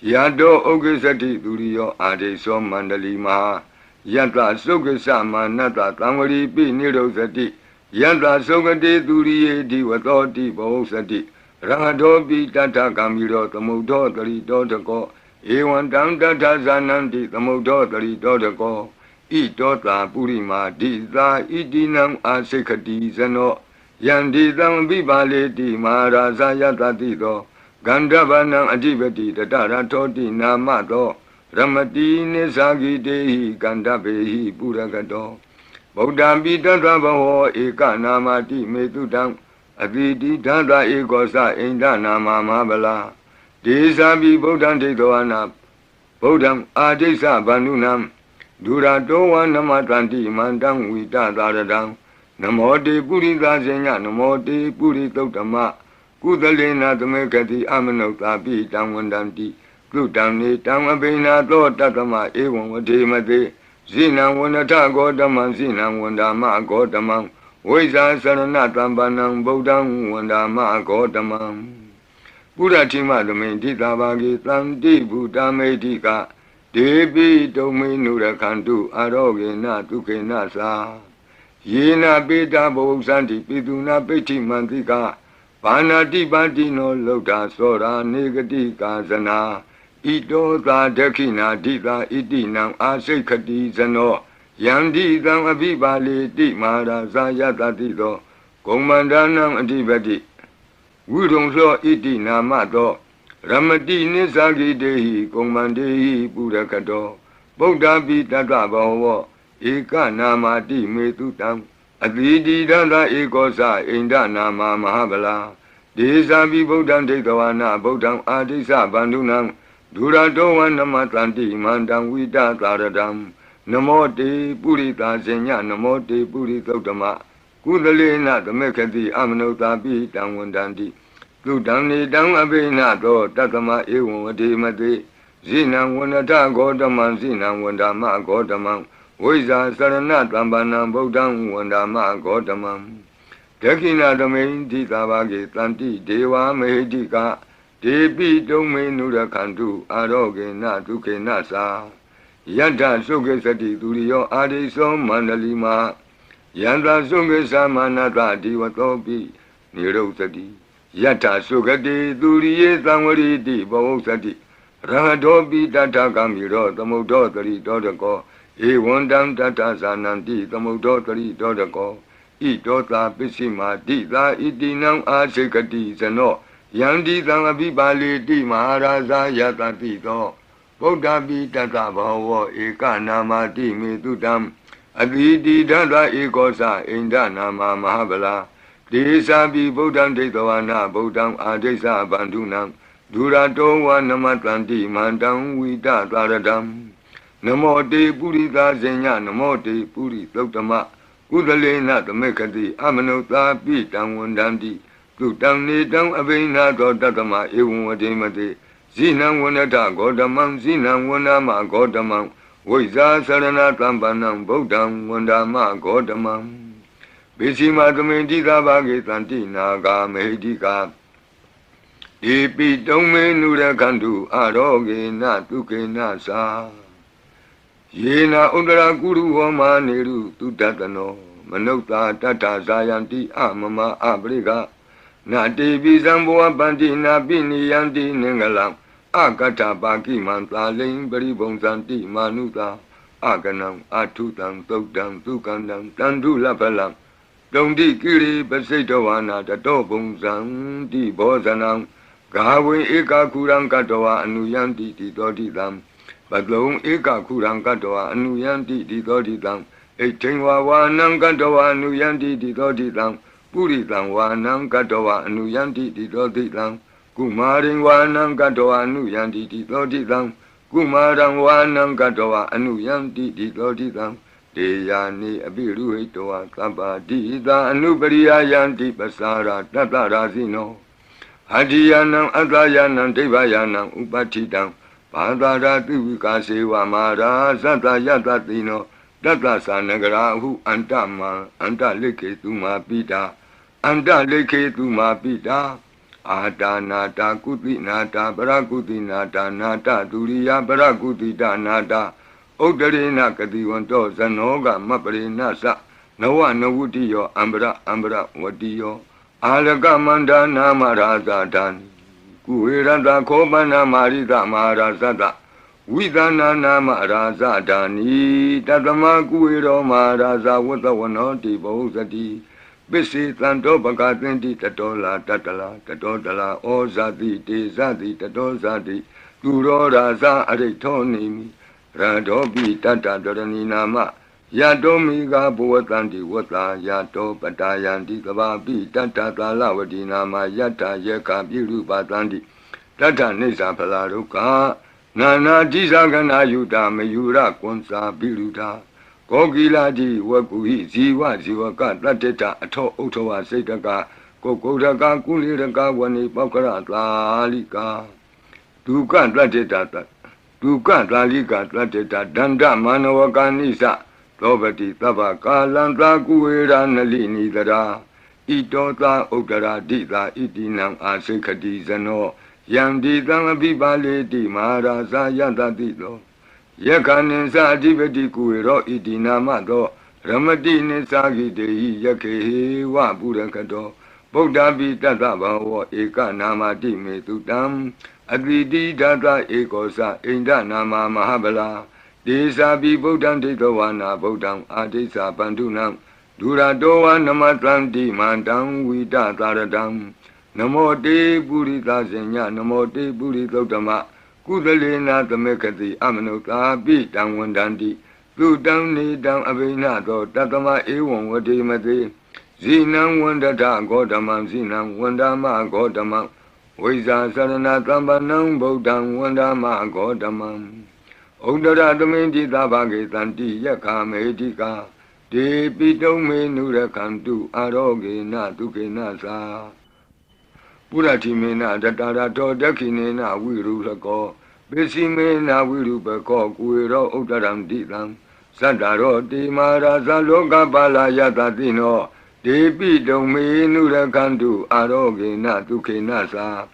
Yado Ogesati Durio Ade So Mandali Maha Yanta Sogasa Manata Tamari Pi Nirosati Yanta Sogate Durie Diwatoti Bosati Rangadobi Tata Kamiro Tamudo Tarito Tako Ewan Tanta Zananti Tamudo Tarito Tako Itota Purima Dita Idinam Asekati Zano Yandi Tam Bibaleti Maharaza Yatatito Gandavanam Adibati Tatara Toti Namato Ramati Nesagi Dehi Gandabehi Puragato Buddha Bidata Baho Eka Namati Metudam Aditi Tata Ekosa Inda Nama Mabala Desabi Buddha Tetoana Buddham Adesa Banunam Durato Namatanti Mandam Vita Taradam Namote Purita Zenya Namote Puritotama Kudalena Tamekati Amanota Pi Tamwandanti Gutani Tamabina To Tatama Ewan Vatimate Zina Wanata Godaman Zina Wandama Godamam Weza Saranatambanam Bodam Wandama Godamam Buddha Tima the Mendita Bagi Tanti Buddha Medika Debi Domi Nura Kandu Arogena Tukena Sa Yena Beta Bosanti Piduna Peti Mantika Panati Batino Lota Sora Negati Kazana Ito Da Dakina Dita Itinam Asekati Zano Yandi Dam Abibali Di Maharaza Yatatito Komandanam Adibati Wudong So Itina Mato Ramati Nisagi Dehi Komandehi Purakato Buddha Bitata Baho Eka Namati Metutam Adidi Dada Ekosa Inda Nama Mahabala Desabi Buddham Tekawana Buddham Adisa Bandunam Durato Namatanti Mandam Vita Taradam Namote Purita Zenya Namote Puritotama Kudalena the Mekati Amanota Pi Tamwandanti Ludani Dam Abena Do Tatama Ewan Mate Zina Wanata Godaman Zina Wandama Godamam Weza Sarana Tambana Bodam Wandama Godamam Tekina the main Titabagi Tanti Deva Mehedika Debi Domain Nura Kandu Aroge Natuke Nasa Yanta Suke Sati Duriyo Adiso Mandalima Yanta Suke Samanata Divatopi Niro Sati Yata Sukati Duriye Samari Bau Sati Rahadopi Tata Kamiro Tamodo 3 Dodako Ewandam Tata Sananti Tamodo 3 Dodako Idota Pisima Dita Itinam Asekati Sano Yandi Tangabi Bali Di Maharaja Yata Tito Bodabi Tata Bhawa Eka Namati Metutam Aditi Tata Ekosa Inda Nama Mahabala Desabi Bodam Detawana Bodam Adesa Bandunam Durato wa Namatanti Mandam Vita Taradam Namote Purita Zenya Namote Puri Totama Udalena Tamekati Amanota Pitam Wandandi Tutam Nitam Avena Tatama Ewademate Zinam Wanata Godamam Zinam Wanama Godamam Voiza Sarana Tambanam Bodam Wandama Godamam Bishima Tamendika Bhagetanti Naga Medika Ipi Tome Nura Kandu Aroge Na Tuke Nasa Yena Udara Guru Homa Neru Tutatano Manota Tata Zayanti Amama Abriga Na Devi Zamboa Bandi Na Bini Yanti Nengalam Akata Baki Manta Ling Baribon Santi Manuta Aganam Atutam Tokdam Tukandam Tandu Lapalam Dondi Kiri Basetowana Tatobung Zanti Bozanam Gawe Eka Kurang Katoa Anuyanti Titodidam Badlong Eka Kurang Katoa Anuyanti Titodidam Etingwa Wanang Katoa Anuyanti Titodidam Puritang Wanang Katoa Anuyanti Titodidam Kumaring Wanang Katoa Anuyanti Titodidam Kumarang Wanang Katoa Anuyanti Titodidam Deyani Abiru Hitoa Kaba Dida Anubariya Yanti Pasara Tatarasino Hadiyanam Adayanam Devayanam Upatidam Padara Tuvikasiva Mara Sata Yatatino Tata Sanagarahu Antama Anta Leke Tuma Pita Anta Leke Tuma Pita Ada Nata Kuti Nata Barakuti Nata Nata Turiya Barakuti Nata Odarina Kadiwanto Zanoga Maparina Sa Nawa Nawutiyo Ambra Ambra Wadiyo Alaga Manda Namaraza Dani Kuirada Kobana Marida Marazada Vidana Namaraza Dani Tatama Kuiro Maraza Watawanoti Bozati Bisi Tanto Bakatinti Tatola Tatala Tatotala Ozati Tezati Tatozati Turo Raza Aritonimi Radobi Tata Dorani Nama Yadomi Gabuatanti Wata Yato Patayanti Kababi Tata Talavati Nama Yata Yeka Biru Patandi Tata Nisa Palaruka Nana Jizagana Yuta Mayura Konsa Biruta Kogiladi Wakuhi Ziwa Ziwaka Tateta Ato Otowa Setaka Kokodaka Kuliraka Wani Pakara Lalika Tukan Tateta Tukan Lalika Tateta Danda Manawakanisa Tobati Taba Kalanta Kuera Nalini Dara Itota Okara Dita Itinam Asekati Zano Yandi Tangabibale Di Maharaza Yatatito Yakaninsa Dibeti Kuero Itinamato Ramadi Nisagi Dei Yake Wa Burakato Bodabi Tata Bawa Eka Namati Metutam Advidi Tata Ekosa Inda Nama Mahabala Desa Bi Bodam Detawana Bodam Adesa Bandunam Duradoa Namatlanti Mandam Vida Taradam Namote Purita Zenya Namote Puritotama Kudalena Tamekati Amanota Bitam Wandandi Tudam Nidam Avinato Tatama Ewon Vadimate Zinam Wandata Godamam Zinam Wandama Godamam Wiza Sarana Tambanam Bodam Wandama Godamam Udara Domindi Tabage Tanti Yaka Medika De Pitome Nurakantu Aroge Natuke Nasa Puratimena Datarato Dakinena Wirulako Besimena Wirupako Kuiro Udaram Ditam Sandaro Di Maraza Loka Bala Yatatino De Pitome Nurakantu Aroge Natuke Nasa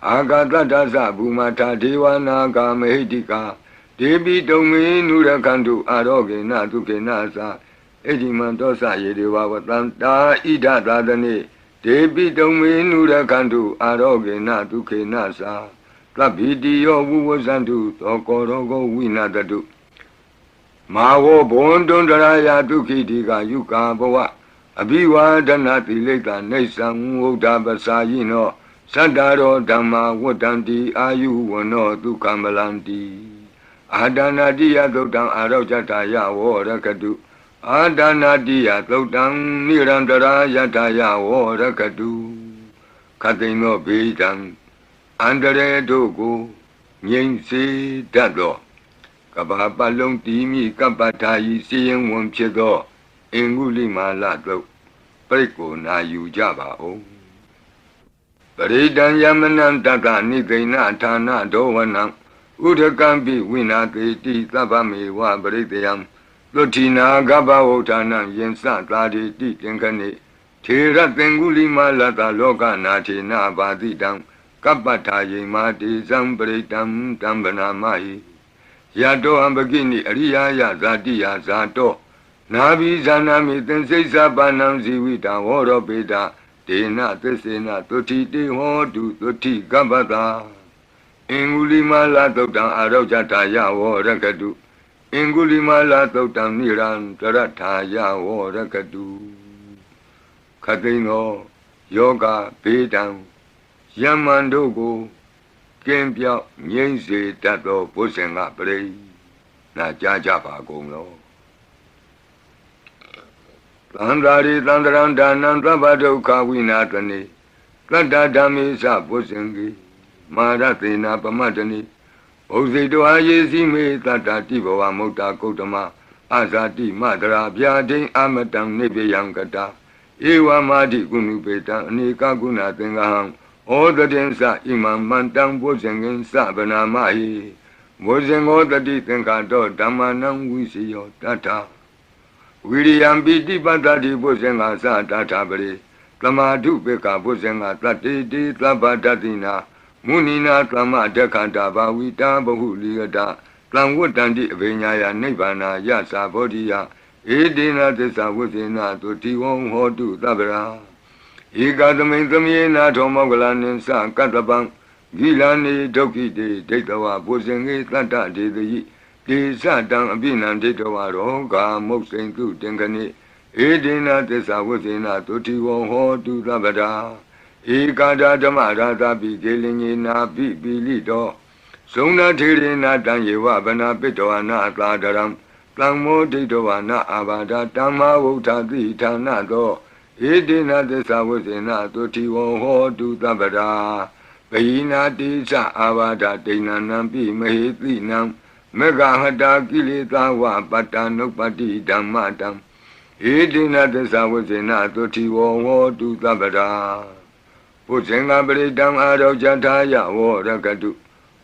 Agatata Bumata Dewana Medika ဒေပိတုံမေနုရခန္တုအာရောဂေနဒုက္ခေနသာအဋ္ဌိမံတောသယေဒေဝဝတံတာဣဒသာသနေဒေပိတုံမေနုရခန္တုအာရောဂေနဒုက္ခေနသာသဗ္ဗိတိယောဝုဝဇန္တုသောကောရောဂောဝိနာတတုမာဝဘွန်တွန်တရာယဒုက္ခိတိကယုကာဘဝအဘိဝါဒနာတိလိကနေသံဝုဒ္ဓပစာယိနောသတ္တရောဓမ္မာဝတ္တန္တိအာယုဝနောဒုက္ခမလန္တိအာဒါနာတိယသုတ်တံအာရောဇတယဝောရကတုအာဒါနာတိယသုတ်တံနိရန္တရာယတယဝောရကတုခတိန်သောဘေဒံအန္တရေတို့ကိုငြိမ့်စေတတ်သောကဘာပလုံးတီမိကပ္ပထာယီစီရင်ဝန်ဖြစ်သောအင်္ဂုလိမာလတို့ပြိကိုနာယူကြပါဦးပရိဒံယမနံတတနိသိဏဌာနဒောဝနံဥဒကံပိဝိနာတိတိသဗ္ဗမေဝပရိတယံလွဋ္ဌိနာကပ္ပဝဋ္ဌာနံယင်စသာတိတိသင်္ခဏိထေရသင်္ဂုလိမာလတလောကနာထေနဘာတိတံကပ္ပထာယိမာတိဇံပရိတံတံဗနာမဟိယတောအံပကိနိအရိယာယဇာတိယဇာတောနာဘိဇာနာမိသင်္စိစ္ဆပါဏံဇီဝိတံဝရောပေတဒေနသစ္စေနသုတိတေဟောတုသုတိကပ္ပတာအင်္ဂုလိမာလသုတ်တံအာရောဇတာယဝောရကတုအင်္ဂုလိမာလသုတ်တံနိရံတရထာယဝောရကတုခတိန်သောယောဂဘေဒံယမန်တို့ကိုကင်းပြောက်ငြိမ့်စေတတ်သောဘုဇင်ကပရိနာကြားကြပါကုန်လောသန္တာရိသန္တရံဒါနံသဗ္ဗဒုက္ခဝိနာတနေတတ္တဓမ္မေသဘုဇင်ကိမာရသေနာပမတ္တနိဘုဇိတောအာယေစီမေတတ္တတိဘဝမုတ်တာကုတ္တမအာဇာတိမတရာဗျာဒိအမတံနိဗ္ဗယံကတာဧဝမာတိကုဏုပေတံအနေကကုဏသင်္ကဟံဩတတိသဣမံမန္တံဘုဇင်ကင်သဗနာမဟိဘုဇင်ောတတိသင်္ခါတောဓမ္မနံဝိစီယောတတ္ထဝိရိယံပိတိပတ္တိဘုဇင်္ဂသတ္ထပရိသမာဓုပေကဘုဇင်္ဂတတ္တိတိသဗ္ဗတတိနာမုနိနာသမဒက္ခန္တာဘာဝိတာဘဟုလိယတာတံဝတ္တန္တိအဘိညာယနိဗ္ဗာနာယသာဘောဓိယဧတေနသစ္စာဝိသေနသုတိဝံဟောတုသဗ္ဗရာဧကသမိန်သမယေနာထောမောကလနိသကတ္တပံဂိလာနေဒုက္ခိတေဒိဋ္ဌဝဘုဇင်္ဂေတတ္တဒေတယိဒေသတံအပိနံဒိဋ္ဌဝရောဂာမုတ်စိန်တုတင်္ခဏိဧတေနသစ္စာဝိသေနသုတိဝံဟောတုသဗ္ဗရာဧကာဒဓမ္မရာသပိကေလင်ညေနာပိပိလိတောဇုံနာထေရေနာတံယေဝဗနာပိတောအနာသာဒရံတံမောဒိဋ္ဌဝနာအာဘာဒတမ္မာဝုဋ္ဌတိဌာနသောဧတေနသစ္စာဝိသေနသုတိဝံဟောတုသဗ္ဗရာဘိနာတိသအာဘာဒဒိဏနံပိမဟေတိနံမေဃဟတာကိလေသာဝပတ္တနုပတ္တိဓမ္မတံဧတေနသစ္စာဝိသေနသုတိဝံဟောတုသဗ္ဗရာဘုဇင်္ဂပရိတံအာရောဇထာယဝောရကတု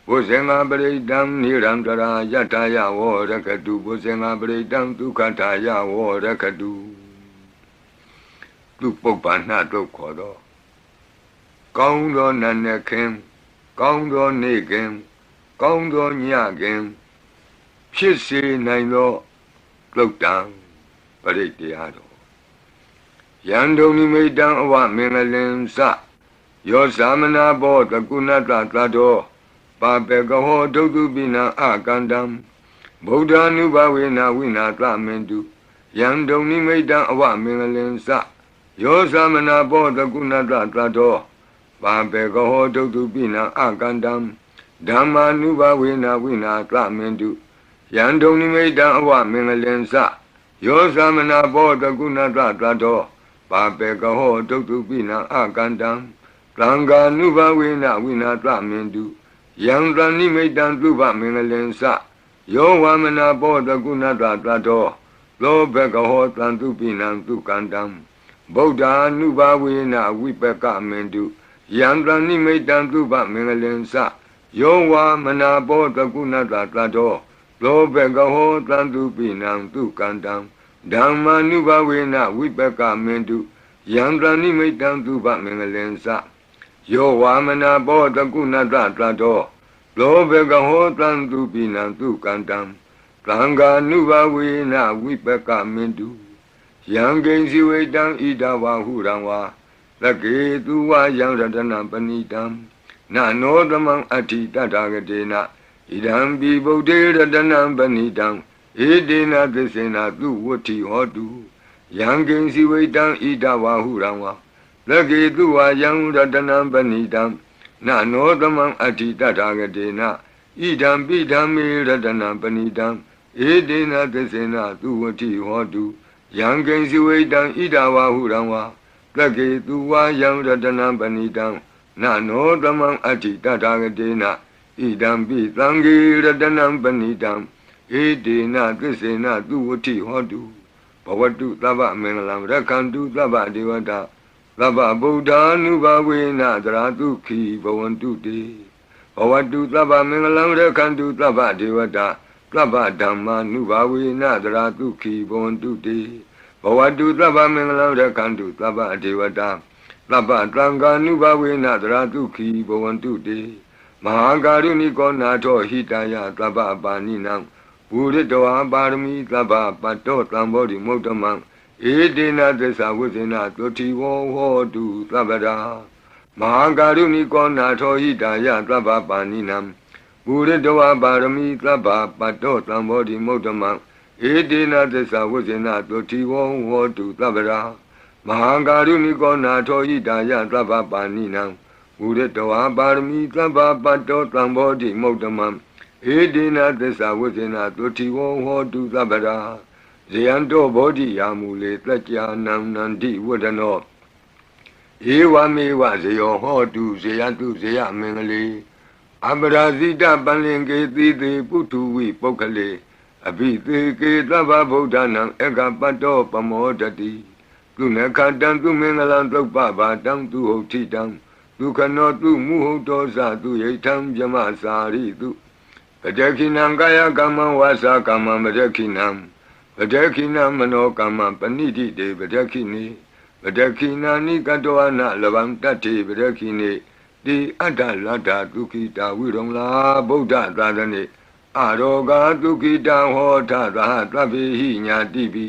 ဘုဇင်္ဂပရိတံနိရန္တရာယထာယဝောရကတုဘုဇင်္ဂပရိတံဒုက္ခထာယဝောရကတုသူပုပ္ပန္နတို့ခေါ်သောကောင်းသောနတ်နဲ့ခင်ကောင်းသောနေ့ခင်ကောင်းသောညခင်ဖြစ်စေနိုင်သောသုတ်တံပရိတရားတော်ယံဒုံနိမိတံအဝမင်္ဂလင်္စယောသမနာဘောတကုဏတသတ္တောပါပေကဟောဒုတုပိနံအကန္တံဗုဒ္ဓ ानु ဘဝေနဝိနာသမင်တုယံဒုံနိမိတံအဝမင်္ဂလင်္စယောသမနာဘောတကုဏတသတ္တောပါပေကဟောဒုတုပိနံအကန္တံဓမ္မာနုဘဝေနဝိနာသမင်တုယံဒုံနိမိတံအဝမင်္ဂလင်္စယောသမနာဘောတကုဏတသတ္တောပါပေကဟောဒုတုပိနံအကန္တံသံဃာနုဘဝေနဝိနာသမင်တုယံသနိမိတံသုဘမင်္ဂလင်္စယောဝမနာဘောတကုဏတသတ္တောလောဘကဟောတံတုပိနံသုကန္တံဗုဒ္ဓ ानु ဘဝေနဝိပကမင်တုယံသနိမိတံသုဘမင်္ဂလင်္စယောဝမနာဘောတကုဏတသတ္တောလောဘကဟောတံတုပိနံသုကန္တံဓမ္မာနုဘဝေနဝိပကမင်တုယံသနိမိတံသုဘမင်္ဂလင်္စယောဝါမနာဘောတကုဏတသတ္တော လောဘေကဟောတံသူပိနံသူကန္တံသံဃာနုဘဝေနဝိပကမင်တုယံကိဉ္စီဝိတံဣဒဝဟုရံဝါသကေသူဝယံရတနံပဏိတံနာနောသမံအဋ္ဌိတတဂတေနဣဒံပိဗုဒ္ဓေရတနံပဏိတံဧတေနသစ္စေနသူဝတ္ထိဟောတုယံကိဉ္စီဝိတံဣဒဝဟုရံဝါသကေသူဝယံရတနံပဏိတံနာနောသမံအဋ္ဌိတတဂတေနဣဒံပိဓမ္မေရတနံပဏိတံဧတေနသစ္စေနသူဝတ္ထိဟောတုယံကိဉ္စီဝိတံဣဒဝဟုရံဝါသကေသူဝယံရတနံပဏိတံနာနောသမံအဋ္ဌိတတဂတေနဣဒံပိသံဃေရတနံပဏိတံဧတေနသစ္စေနသူဝတ္ထိဟောတုဘဝတုသဗ္ဗမင်္ဂလံရက္ခန္တုသဗ္ဗဒေဝတာသဗ္ဗဗုဒ္ဓ ानु ဘဝေနသရတုခိဘဝန္တုတေဘဝတုသဗ္ဗမင်္ဂလံရက္ခန္တုသဗ္ဗဒေဝတာသဗ္ဗဓမ္မာ ानु ဘဝေနသရတုခိဘဝန္တုတေဘဝတုသဗ္ဗမင်္ဂလံရက္ခန္တုသဗ္ဗဒေဝတာသဗ္ဗသံဃာ ानु ဘဝေနသရတုခိဘဝန္တုတေမဟာကာရုဏိကောနာထောဟိတယသဗ္ဗပါဏိနံဘူရိတဝါပါရမီသဗ္ဗပတ္တောသံဘောဓိမုဒ္ဓမံဧတေနသစ္စာဝိဇ္ဇနာတုတိဝောဟောတုသဗ္ဗရာမဟာကာရုဏိကောနာထောဟိတယသဗ္ဗပါဏိနံဘူရိတဝါပါရမီသဗ္ဗပတ္တောသံဘောဓိမုဒ္ဓမံဧတေနသစ္စာဝိဇ္ဇနာတုတိဝောဟောတုသဗ္ဗရာမဟာကာရုဏိကောနာထောဟိတယသဗ္ဗပါဏိနံဘူရိတဝါပါရမီသဗ္ဗပတ္တောသံဘောဓိမုဒ္ဓမံဧတေနသစ္စာဝိဇ္ဇနာတုတိဝောဟောတုသဗ္ဗရာဇယံတောဘောဓိယာမူလေတကြာနံနန္တိဝဒနောဧဝမေဝဇယောဟောတုဇယတုဇယမင်္ဂလေအပရာဇိတပလင်ကေတိတိပုထုဝိပုဂ္ဂလေအဘိသေကေသဗ္ဗဗုဒ္ဓနာဧကပတ္တောပမောတတိသူနခတံသူမင်္ဂလံသုပ္ပဘာတံသူဟုတ်ထိတံသူခနောသူမုဟုတ်တောသသူယိထံဗြမစာရိတုပတခိနံကာယကမ္မဝါစာကမ္မပတခိနံပတခိနမနောကမ္မပဏိတိတေပတခိနိပတခိနာနိကတောအနလဗံတတ္တိပတခိနိတိအတ္တလတ္တဒုခိတာဝိရုံလာဗုဒ္ဓသာသနေအာရောဂဒုခိတံဟောထသဟသဗ္ဗေဟိညာတိပိ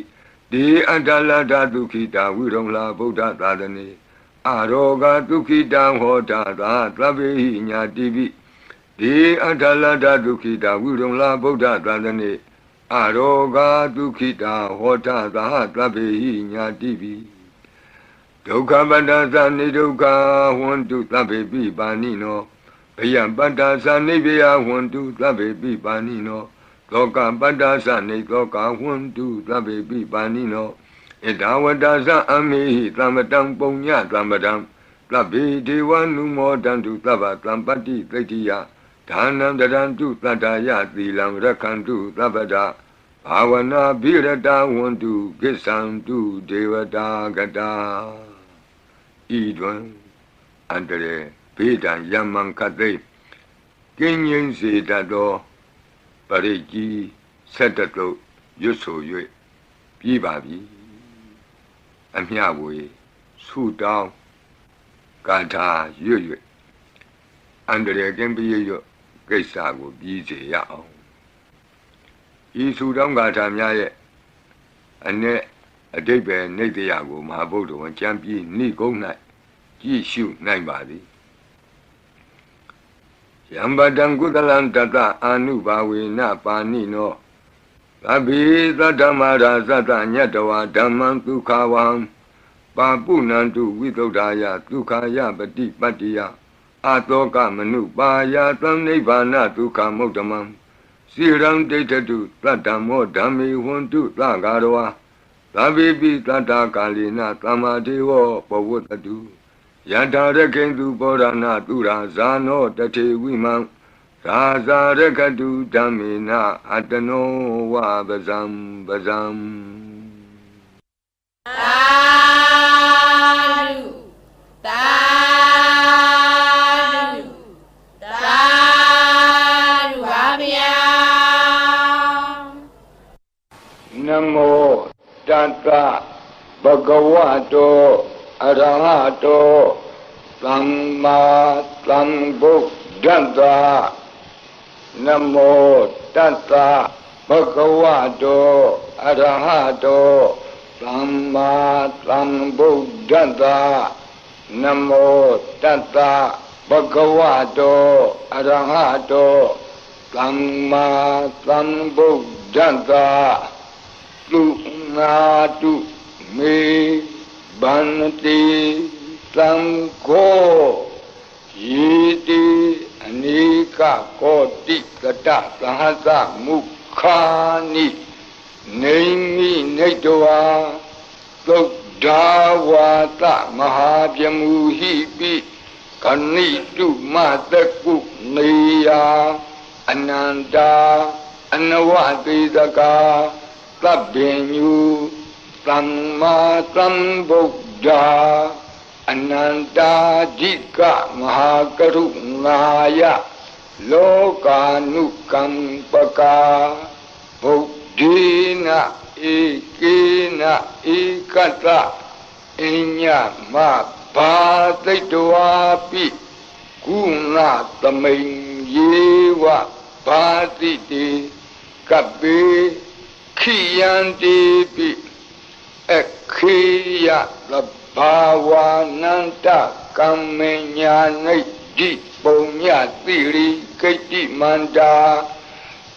တိအတ္တလတ္တဒုခိတာဝိရုံလာဗုဒ္ဓသာသနေအာရောဂဒုခိတံဟောထသဟသဗ္ဗေဟိညာတိပိတိအတ္တလတ္တဒုခိတာဝိရုံလာဗုဒ္ဓသာသနေအာရောဂဒုခိတာဟောထသဟသဗ္ဗေဟိညာတိပိဒုက္ခပတ္တသနိဒုက္ခဟွန္တုသဗ္ဗေပိပါဏိနောဘယံပတ္တသနိဗ္ဗယဟွန္တုသဗ္ဗေပိပါဏိနောသောကပတ္တသနိသောကဟွန္တုသဗ္ဗေပိပါဏိနောဣဒဝတ္တသအမေဟိသမ္ပတံပုညသမ္ပတံသဗ္ဗေဒေဝနုမောတံတုသဗ္ဗသံပတ္တိသိတ္တိယဒါနံတရံတုသတ္တယသီလံရက္ခန္တုသဗ္ဗဒဘာဝနာဘိရတဝန္တုကိစ္ဆံတုဒေဝတာဂတာဤတွင်အန္တရေဘေးဒံယမံခတ်သိကင်းငြိမ်းစေတတ်သောပရိကြီးဆက်တတုတ်ရွတ်ဆို၍ပြီးပါပြီအမျှဝေဆုတောင်းကာထာရွတ်၍အန္တရေကင်းပြည့်ရွတ်ကိစ္စကိုပြီးစေရအောင်ဤဆုတောင်းကာထာများရဲ့အ내အဓိပ္ပာယ်နိတ္တယကိုမဟာဗုဒ္ဓဝံကျမ်းပြီးနိဂုံး၌ကြည့်ရှုနိုင်ပါသည်ယံပတံကုသလံတတအာနုဘာဝေနပါဏိနောသဗ္ဗေသတ္တမရာသတ္တညတဝါဓမ္မံဒုက္ခဝံပါပုဏ္ဏန္တုဝိသုဒ္ဓာယဒုက္ခယပတိပတ္တိယအာတောကမနုပါယသံနိဗ္ဗာနဒုက္ခမုဒ္ဓမံစိရံဒိဋ္ဌတုသတ္တမောဓမ္မေဝန္တုသဂါရဝါသဗ္ဗေပိတတ္တကာလိနသမ္မာဒေဝပဝတ္တုယထာရခိန္တုဘောရဏသူရာဇာနောတထေဝိမံရာဇာရခတုဓမ္မေနအတနောဝပဇံပဇံ
သာဓုသာဓုသာဓုပါဗျာ
နမောတတ္တဘဂဝတောအရဟတောသမ္မာသမ္ဗုဒ္ဓတ္တ นะโมตัสสะภะคะวะโตอะระหะโตสัมมาสัมพุทธัสสะนะโมตัสสะภะคะวะโตอะระหะโตสัมมาสัมพุทธัสสะตุนาตุเมบันติสังโฆยิติอเนกโกติกตะสหัสสะมุขานิเนมิเนตวาตุดาวาตะมหาพมุหิปิกนิตุมาตะกุเนยาอนันตาอนวติตกาตัพเพญุสัมมาสัมพุทธาอนันตาจิกะมหากรุณายะโลกานุกัมปกาบุตินะเอกินะเอกตะอิญญมะบาติตวาปิกุณะตมิงเยวะบาติติกัปเปขิยันติปิခေယသဘာဝနန္တကမ္မညာနိတိပုံညတိရိကိတ္တိမန္တာ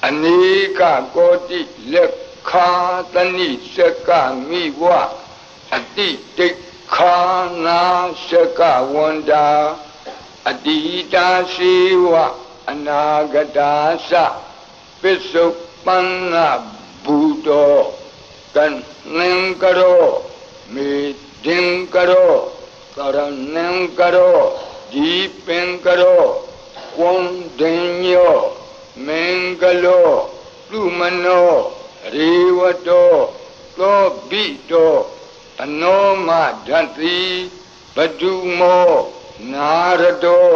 အနေကကောတိလက်ခာတဏိစကမိဝအတိတိခာနာစကဝန္တာအတိတာရှိဝအနာဂတာသပစ္စုပန္နဘူတောကံနံကရောမေဒင်ကရောကရဏံကရောဒီပင်ကရောဝံဒင်ယောမင်္ဂလောလူမနောရေဝတောသောဘိတောအနောမဓတ္တိဘဒုမောနာရတော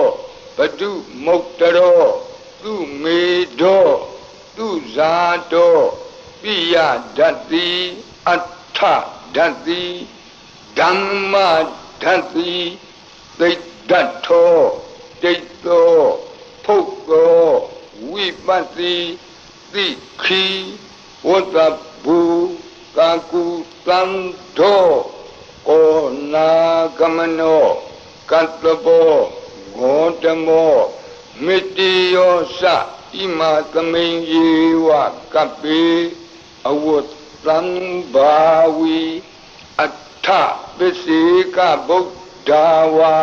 ဘဒုမုတ်တရောသူမေတောသူဇာတောပိယဓတ္တိအဋ္ဌဓတ္တိဓမ္မဓတ္တိသိတ္တထောတိတ္တောဖုတ်သောဝိပဿိသိခိဝတ္တဘူကာကုတံသောဩနာကမနောကတ္တဘောဂေါတမောမေတ္တိယောသဣမသမိန်ယေဝကပ္ပေအဝတ္တံဘာဝီအဋ္ဌပစ္စေကဗုဒ္ဓဝါ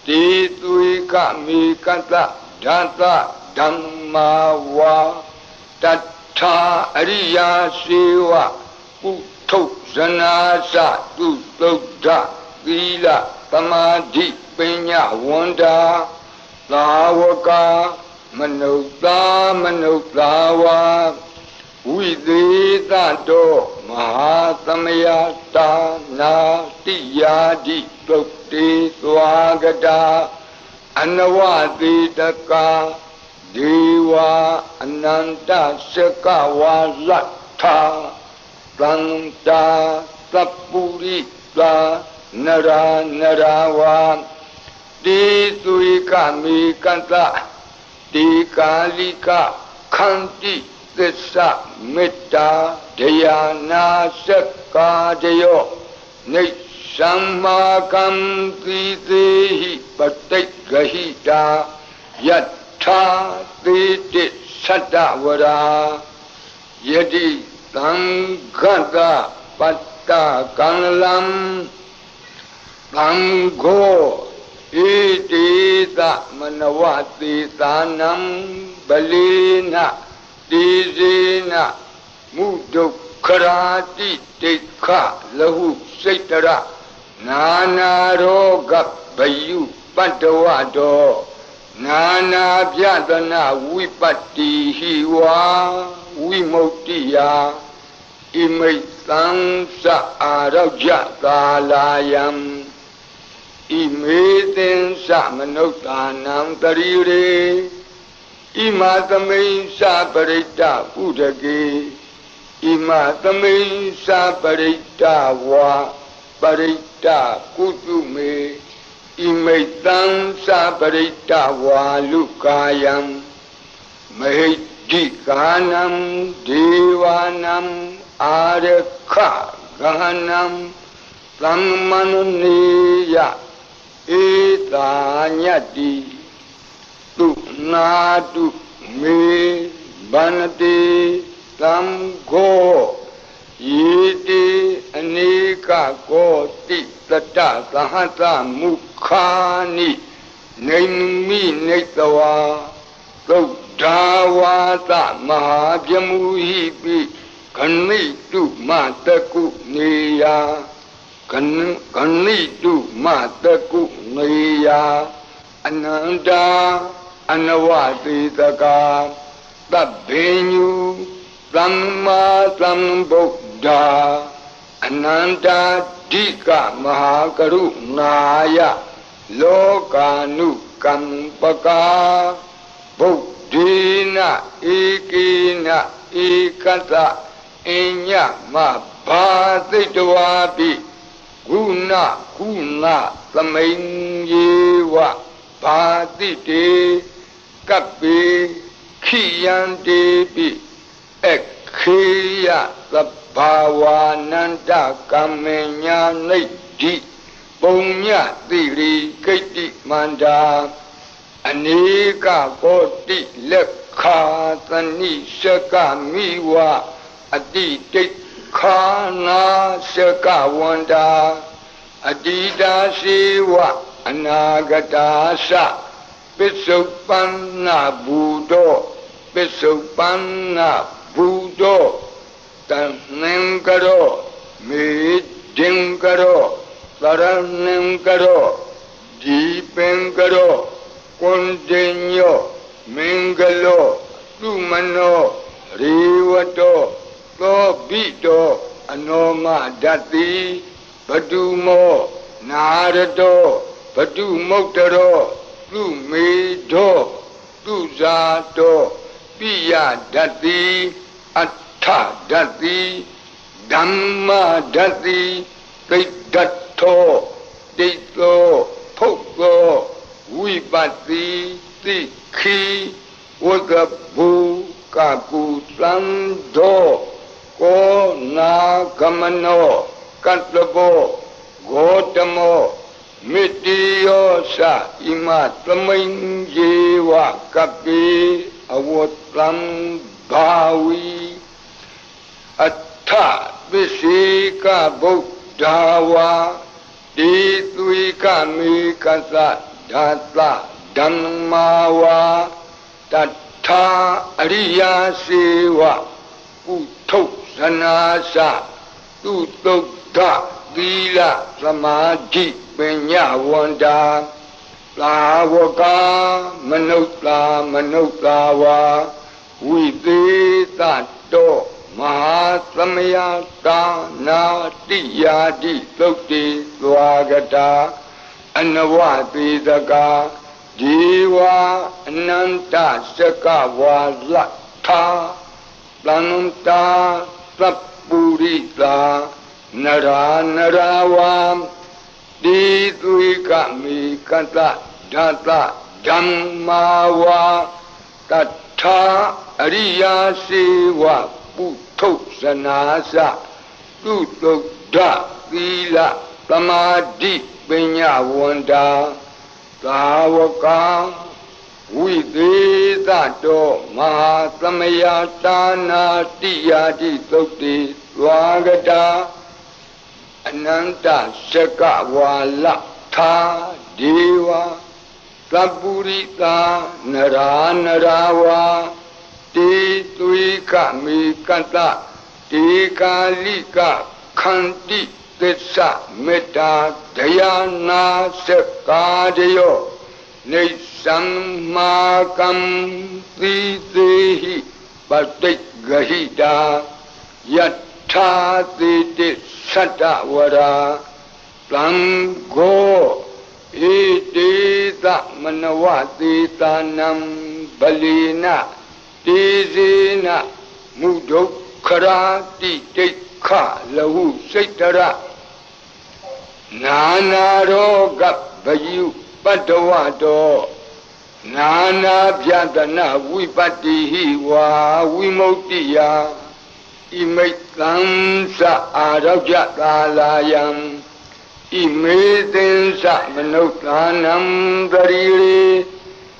တိသွေကမေကတ္တဓာတဓမ္မာဝါတထာအရိယာစေဝပုထုဇနာသသူသုဒ္ဓသီလသမာဓိပညာဝန္တာသာဝကမနုဿာမနုဿာဝါဝိသေသတောမဟာသမယတာနာတိယာတိသုတ်တေသွားကတာအနဝတိတကာဒေဝအနန္တစကဝါလတ္ထာသန္တာသပ္ပုရိသာနရာနရာဝါတိသွေကမေကတ္တတိကာလိကခန္တိသစ္စာမေတ္တာဒယာနာစက္ကာတယောနိသမ္မာကံတိသေဟိပတိတ်ဂဟိတာယထာသေတိသတ္တဝရာယတိသံဃတပတ္တကံလံသံဃောဣတိသမနဝတိသာနံပလေနတိဇေနမုဒုက္ခရာတိတိခလဟုစိတ်တရနာနာရောဂဗယုပတ္တဝတောနာနာပြဒနာဝိပတ္တိဟိဝါဝိမုတ္တိယဣမိတ်သံသအာရောကြကာလာယံဣမေသင်္စမနုဿာနံတရိရေဣမသမိန်္စပရိတ္တဥဒကေဣမသမိန်္စပရိတ္တဝါပရိတ္တကုတုမေဣမိတ်သံ္စပရိတ္တဝါလုကာယံ Mahiti Ganam Devanam Arekha Ganam Brahmanuniya Etanyati Tu Nadu Me Banati Samgo Yiti Anika Koti Tata Sahata Mukhani Naimi Netawa Dawata Mahabyamuhipi Kanitu Mataku Neya Kanitu Mataku Neya Ananda Anawati Taka Tabbenyu Brahma Sambuddha Ananda Dika Mahakaru Naya Lokanu Kampaka Buddhina Ikina Ikata Inya Mabhaditwapi Guna Guna Samayyewa Bhadite Kapi Khiyantepi Ekhiya Sabhavananda Kamenya Nidhi Punya Tiri Kiti Manda Anika Koti Lekha Tani Shaka Miwa Aditi Khana Shaka Wanda Adida Siwa Anagata Sa Pisupana Buddho Pisupana Buddho Tanengaro Midingaro Saranengaro Deepengaro Kondenyo, Mingalo, Lumano, Riwato, Lobito, Anoma Dati, Padumo, Narado, Padumotaro, Lumido, Luzato, Pia Dati, Atta Dati, Dhamma Dati, Dato, Dito, Poko, Wipati Tikhi Wagabu Kaku Sando Ko Nagamano Katlabo Gotamo Mitiosa Ima Tamainjewa Kapi Awotlam Bawi Atta Visika Buddhawa Ditwika Mikasa Data Dhammawa Tata Ariya Sewa Utto Sanasa Tutokta Vila Samadhi Penya Wanda Lavaka Manutla Manutlawa Vivita Do Mahasamaya Dana Diyadi Tukti Swagata Anawati Daga Jiva Ananta Sakava Lakha Plananta Sapurita Nara Naravam Ditwika Mikata Data Dhammawa Tata Ariya Sewa Putto Sanasa Tutokda Vila Samadhi Penya Wanda Savaka Videtato Mahasamaya Tana Tiyati Sukti Swagata Ananta Sakawala Tha Deva Sapurita Nara Narawa Titwika Mikata Tikalika Khanti Tessa Metta Dayana Sekadayo Nisammakam Tisehi Patik Gahita Yatha Titi Satavara Plango Itita Manawati Tanam Balina Tizina Mudokara Titikha Lahu Saitara Nana Roga Bayu Padawado နာနာပြတနာဝိပတ္တိဟိဝါဝိမု ക്തി ယဣမိတ်သံသအာရောကြသာလာယံဣမေသင်္စမနုဿာနံတရိရေ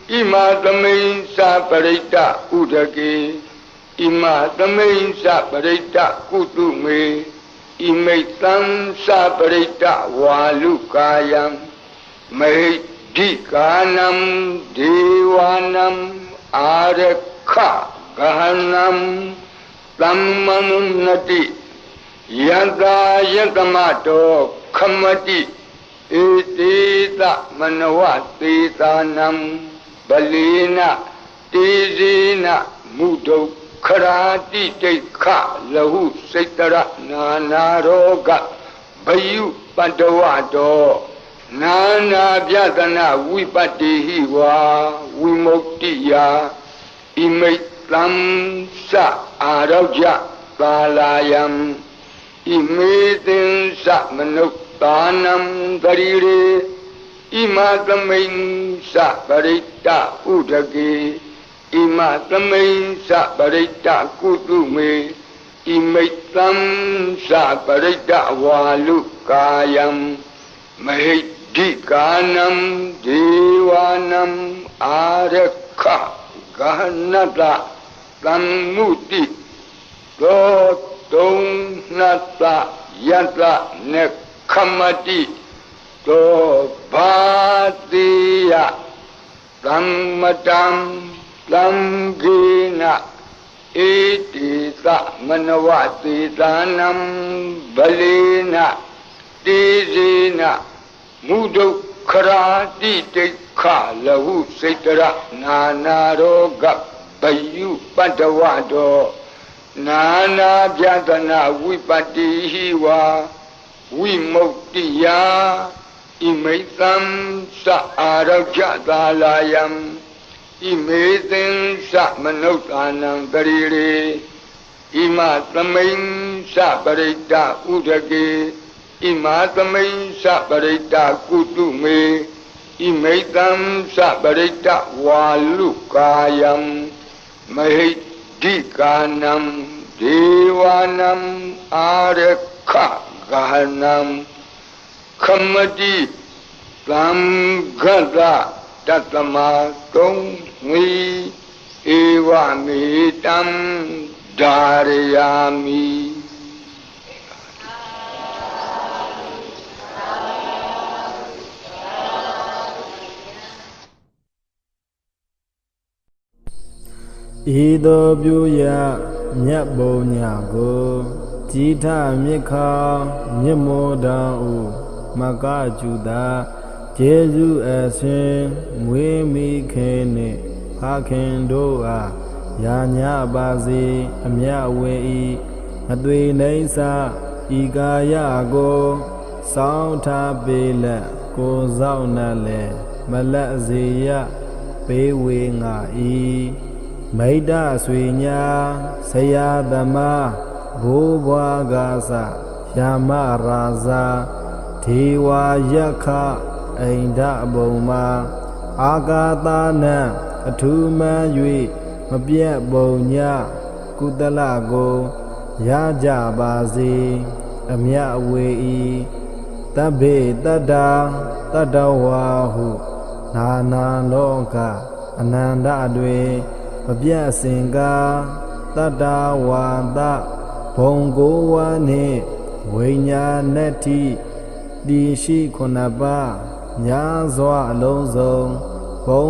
ဣမသမိန်္စပရိတ္တဥဒကေဣမသမိန်္စပရိတ္တကုတုမေဣမိတ်သံသပရိတ္တဝါလုကာယံမေဒီကာနံဒေဝနံအာရခဂဟနံသမ္မနုနတိယတာယတမတောခမတိဧတေတမနဝသေသာနံဗလေနတေဇေနမုဒုခရာတိတိခလဟုစိတရနာနာရောဂဘယုပတ္တဝတောနာနာပြတနာဝိပတ္တိဟိဝါဝိမု ക്തി ယဣမိတ်သံသအာရောကြသာလာယံဣမေသင်္စမနုဿာနံတရိရေဣမသမိန်္စပရိတ္တဥဒကေဣမသမိန်္စပရိတ္တကုတုမေဣမိတ်သံသပရိတ္တဝါလုကာယံမဟိဒီကာနံဒေဝနံအာရခဂဟနတသမ္မုတိသောတုံနတယတနေခမတိသောဘာတိယသမ္မတံသံဃေနဣတိသမနဝတိသာနံဗလေနတေဇေနမုဒုခရာတိတိခလဟုစိတရနာနာရောဂဘယုပတ္တဝတောနာနာပြတနာဝိပတ္တိဟိဝါဝိမု ക്തി ယဣမိတ်သံသအာရောကြသာလာယံဣမေသင်္စမနုဿာနံတရိရေဣမသမိန်္စပရိတ္တဥဒကေဣမသမိန်္စပရိတ္တကုတုမေဣမိတ်သံသပရိတ္တဝါလုကာယံမဟိဒီကာနံဒေဝနံအာရခဂဟနံခမတိသံဃတတတမတုံဝိဧဝမေတံဓာရယာမိ
ဤသို့ပြုရမြတ်ဘုံညာကိုကြည်ထမြစ်ခါမြစ်မောတံဥမကကျူတာကျေးဇူးအရှင်မွေးမိခင်နှင့်ဖခင်တို့အားယာညပါစေအမြတ်ဝေဤမသွေနိစ္စဤကာယကိုစောင်းထားပေလက်ကိုစောင့်နှလည်းမလက်စေရပေးဝေငါဤမိတ္တဆွေညာဆရာသမားဘိုးဘွားကားစယာမရာဇာဒေဝယက္ခအိန္ဒဘုံမှာအာဂါသနံအထူးမှန်၍မပြတ်ဘုံညကုသလကိုရကြပါစေအမြတ်ဝေဤတဗ္ဗေတတ္တာတတ္တဝါဟုနာနာလောကအနန္တတွေမပြတ်စင်ကားတတ္တဝါဒဘုံကိုဝါနှင့်ဝိညာဏတိတိရှိခုနှစ်ပါးညာစွာအလုံးစုံဘုံ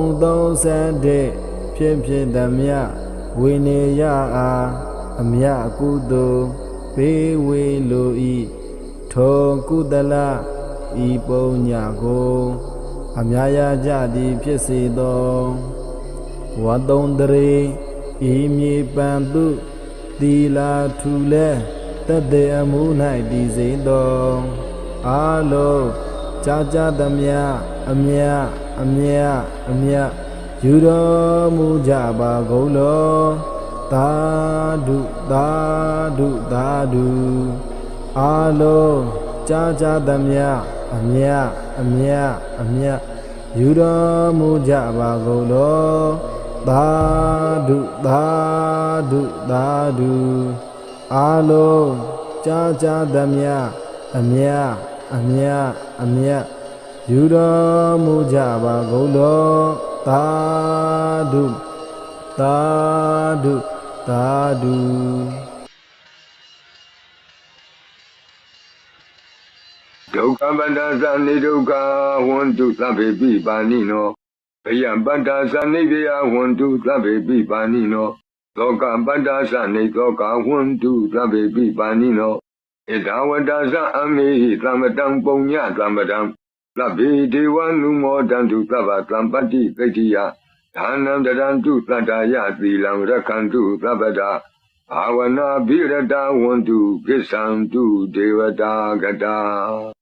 31ဖြစ်ဖြစ်သမျှဝိနေယအားအမြတ်ကုသိုလ်ပေးဝေလိုဤထိုကုသလဤပုံညာကိုအမြတ်ရကြသည်ဖြစ်စေသောဝတ္တုံတရေဤမြေပံသူသီလာထူလဲတသက်အမှု၌တည်စေသောအာလုံးကြာကြာသမျှအမြတ်အမြတ်အမြတ်ယူတော်မူကြပါကုန်လောသာဓုသာဓုသာဓုအာလုံးကြာကြာသမျှအမြတ်အမြတ်အမြတ် ယူတော်မူကြပါကုန်တော်သာဓုသာဓုသာဓုအာလုံးကြာကြာသမျှအမြတ်အမြတ်အမြတ်ယူတော်မူကြပါကုန်တော်သာဓုသာဓုသာဓု
ဒုက္ခပတ္တသနိဒုက္ခဝန္တုသဗ္ဗေပိပါဏိနောဘယံပတ္တသနိဗေယဝန္တုသဗ္ဗေပိပါဏိနောသောကပတ္တသနိသောကဝန္တုသဗ္ဗေပိပါဏိနောဣဒဝတ္တသအမေဟိသမ္ပတံပုညသမ္ပတံသဗ္ဗေဒေဝနုမောဒန္တုသဗ္ဗသံပတ္တိသိတ္တိယဒါနံတရန္တုသတ္တယသီလံရခန္တုသဗ္ဗတာဘာဝနာဘိရတဝန္တုကိစ္ဆန္တုဒေဝတာဂတာ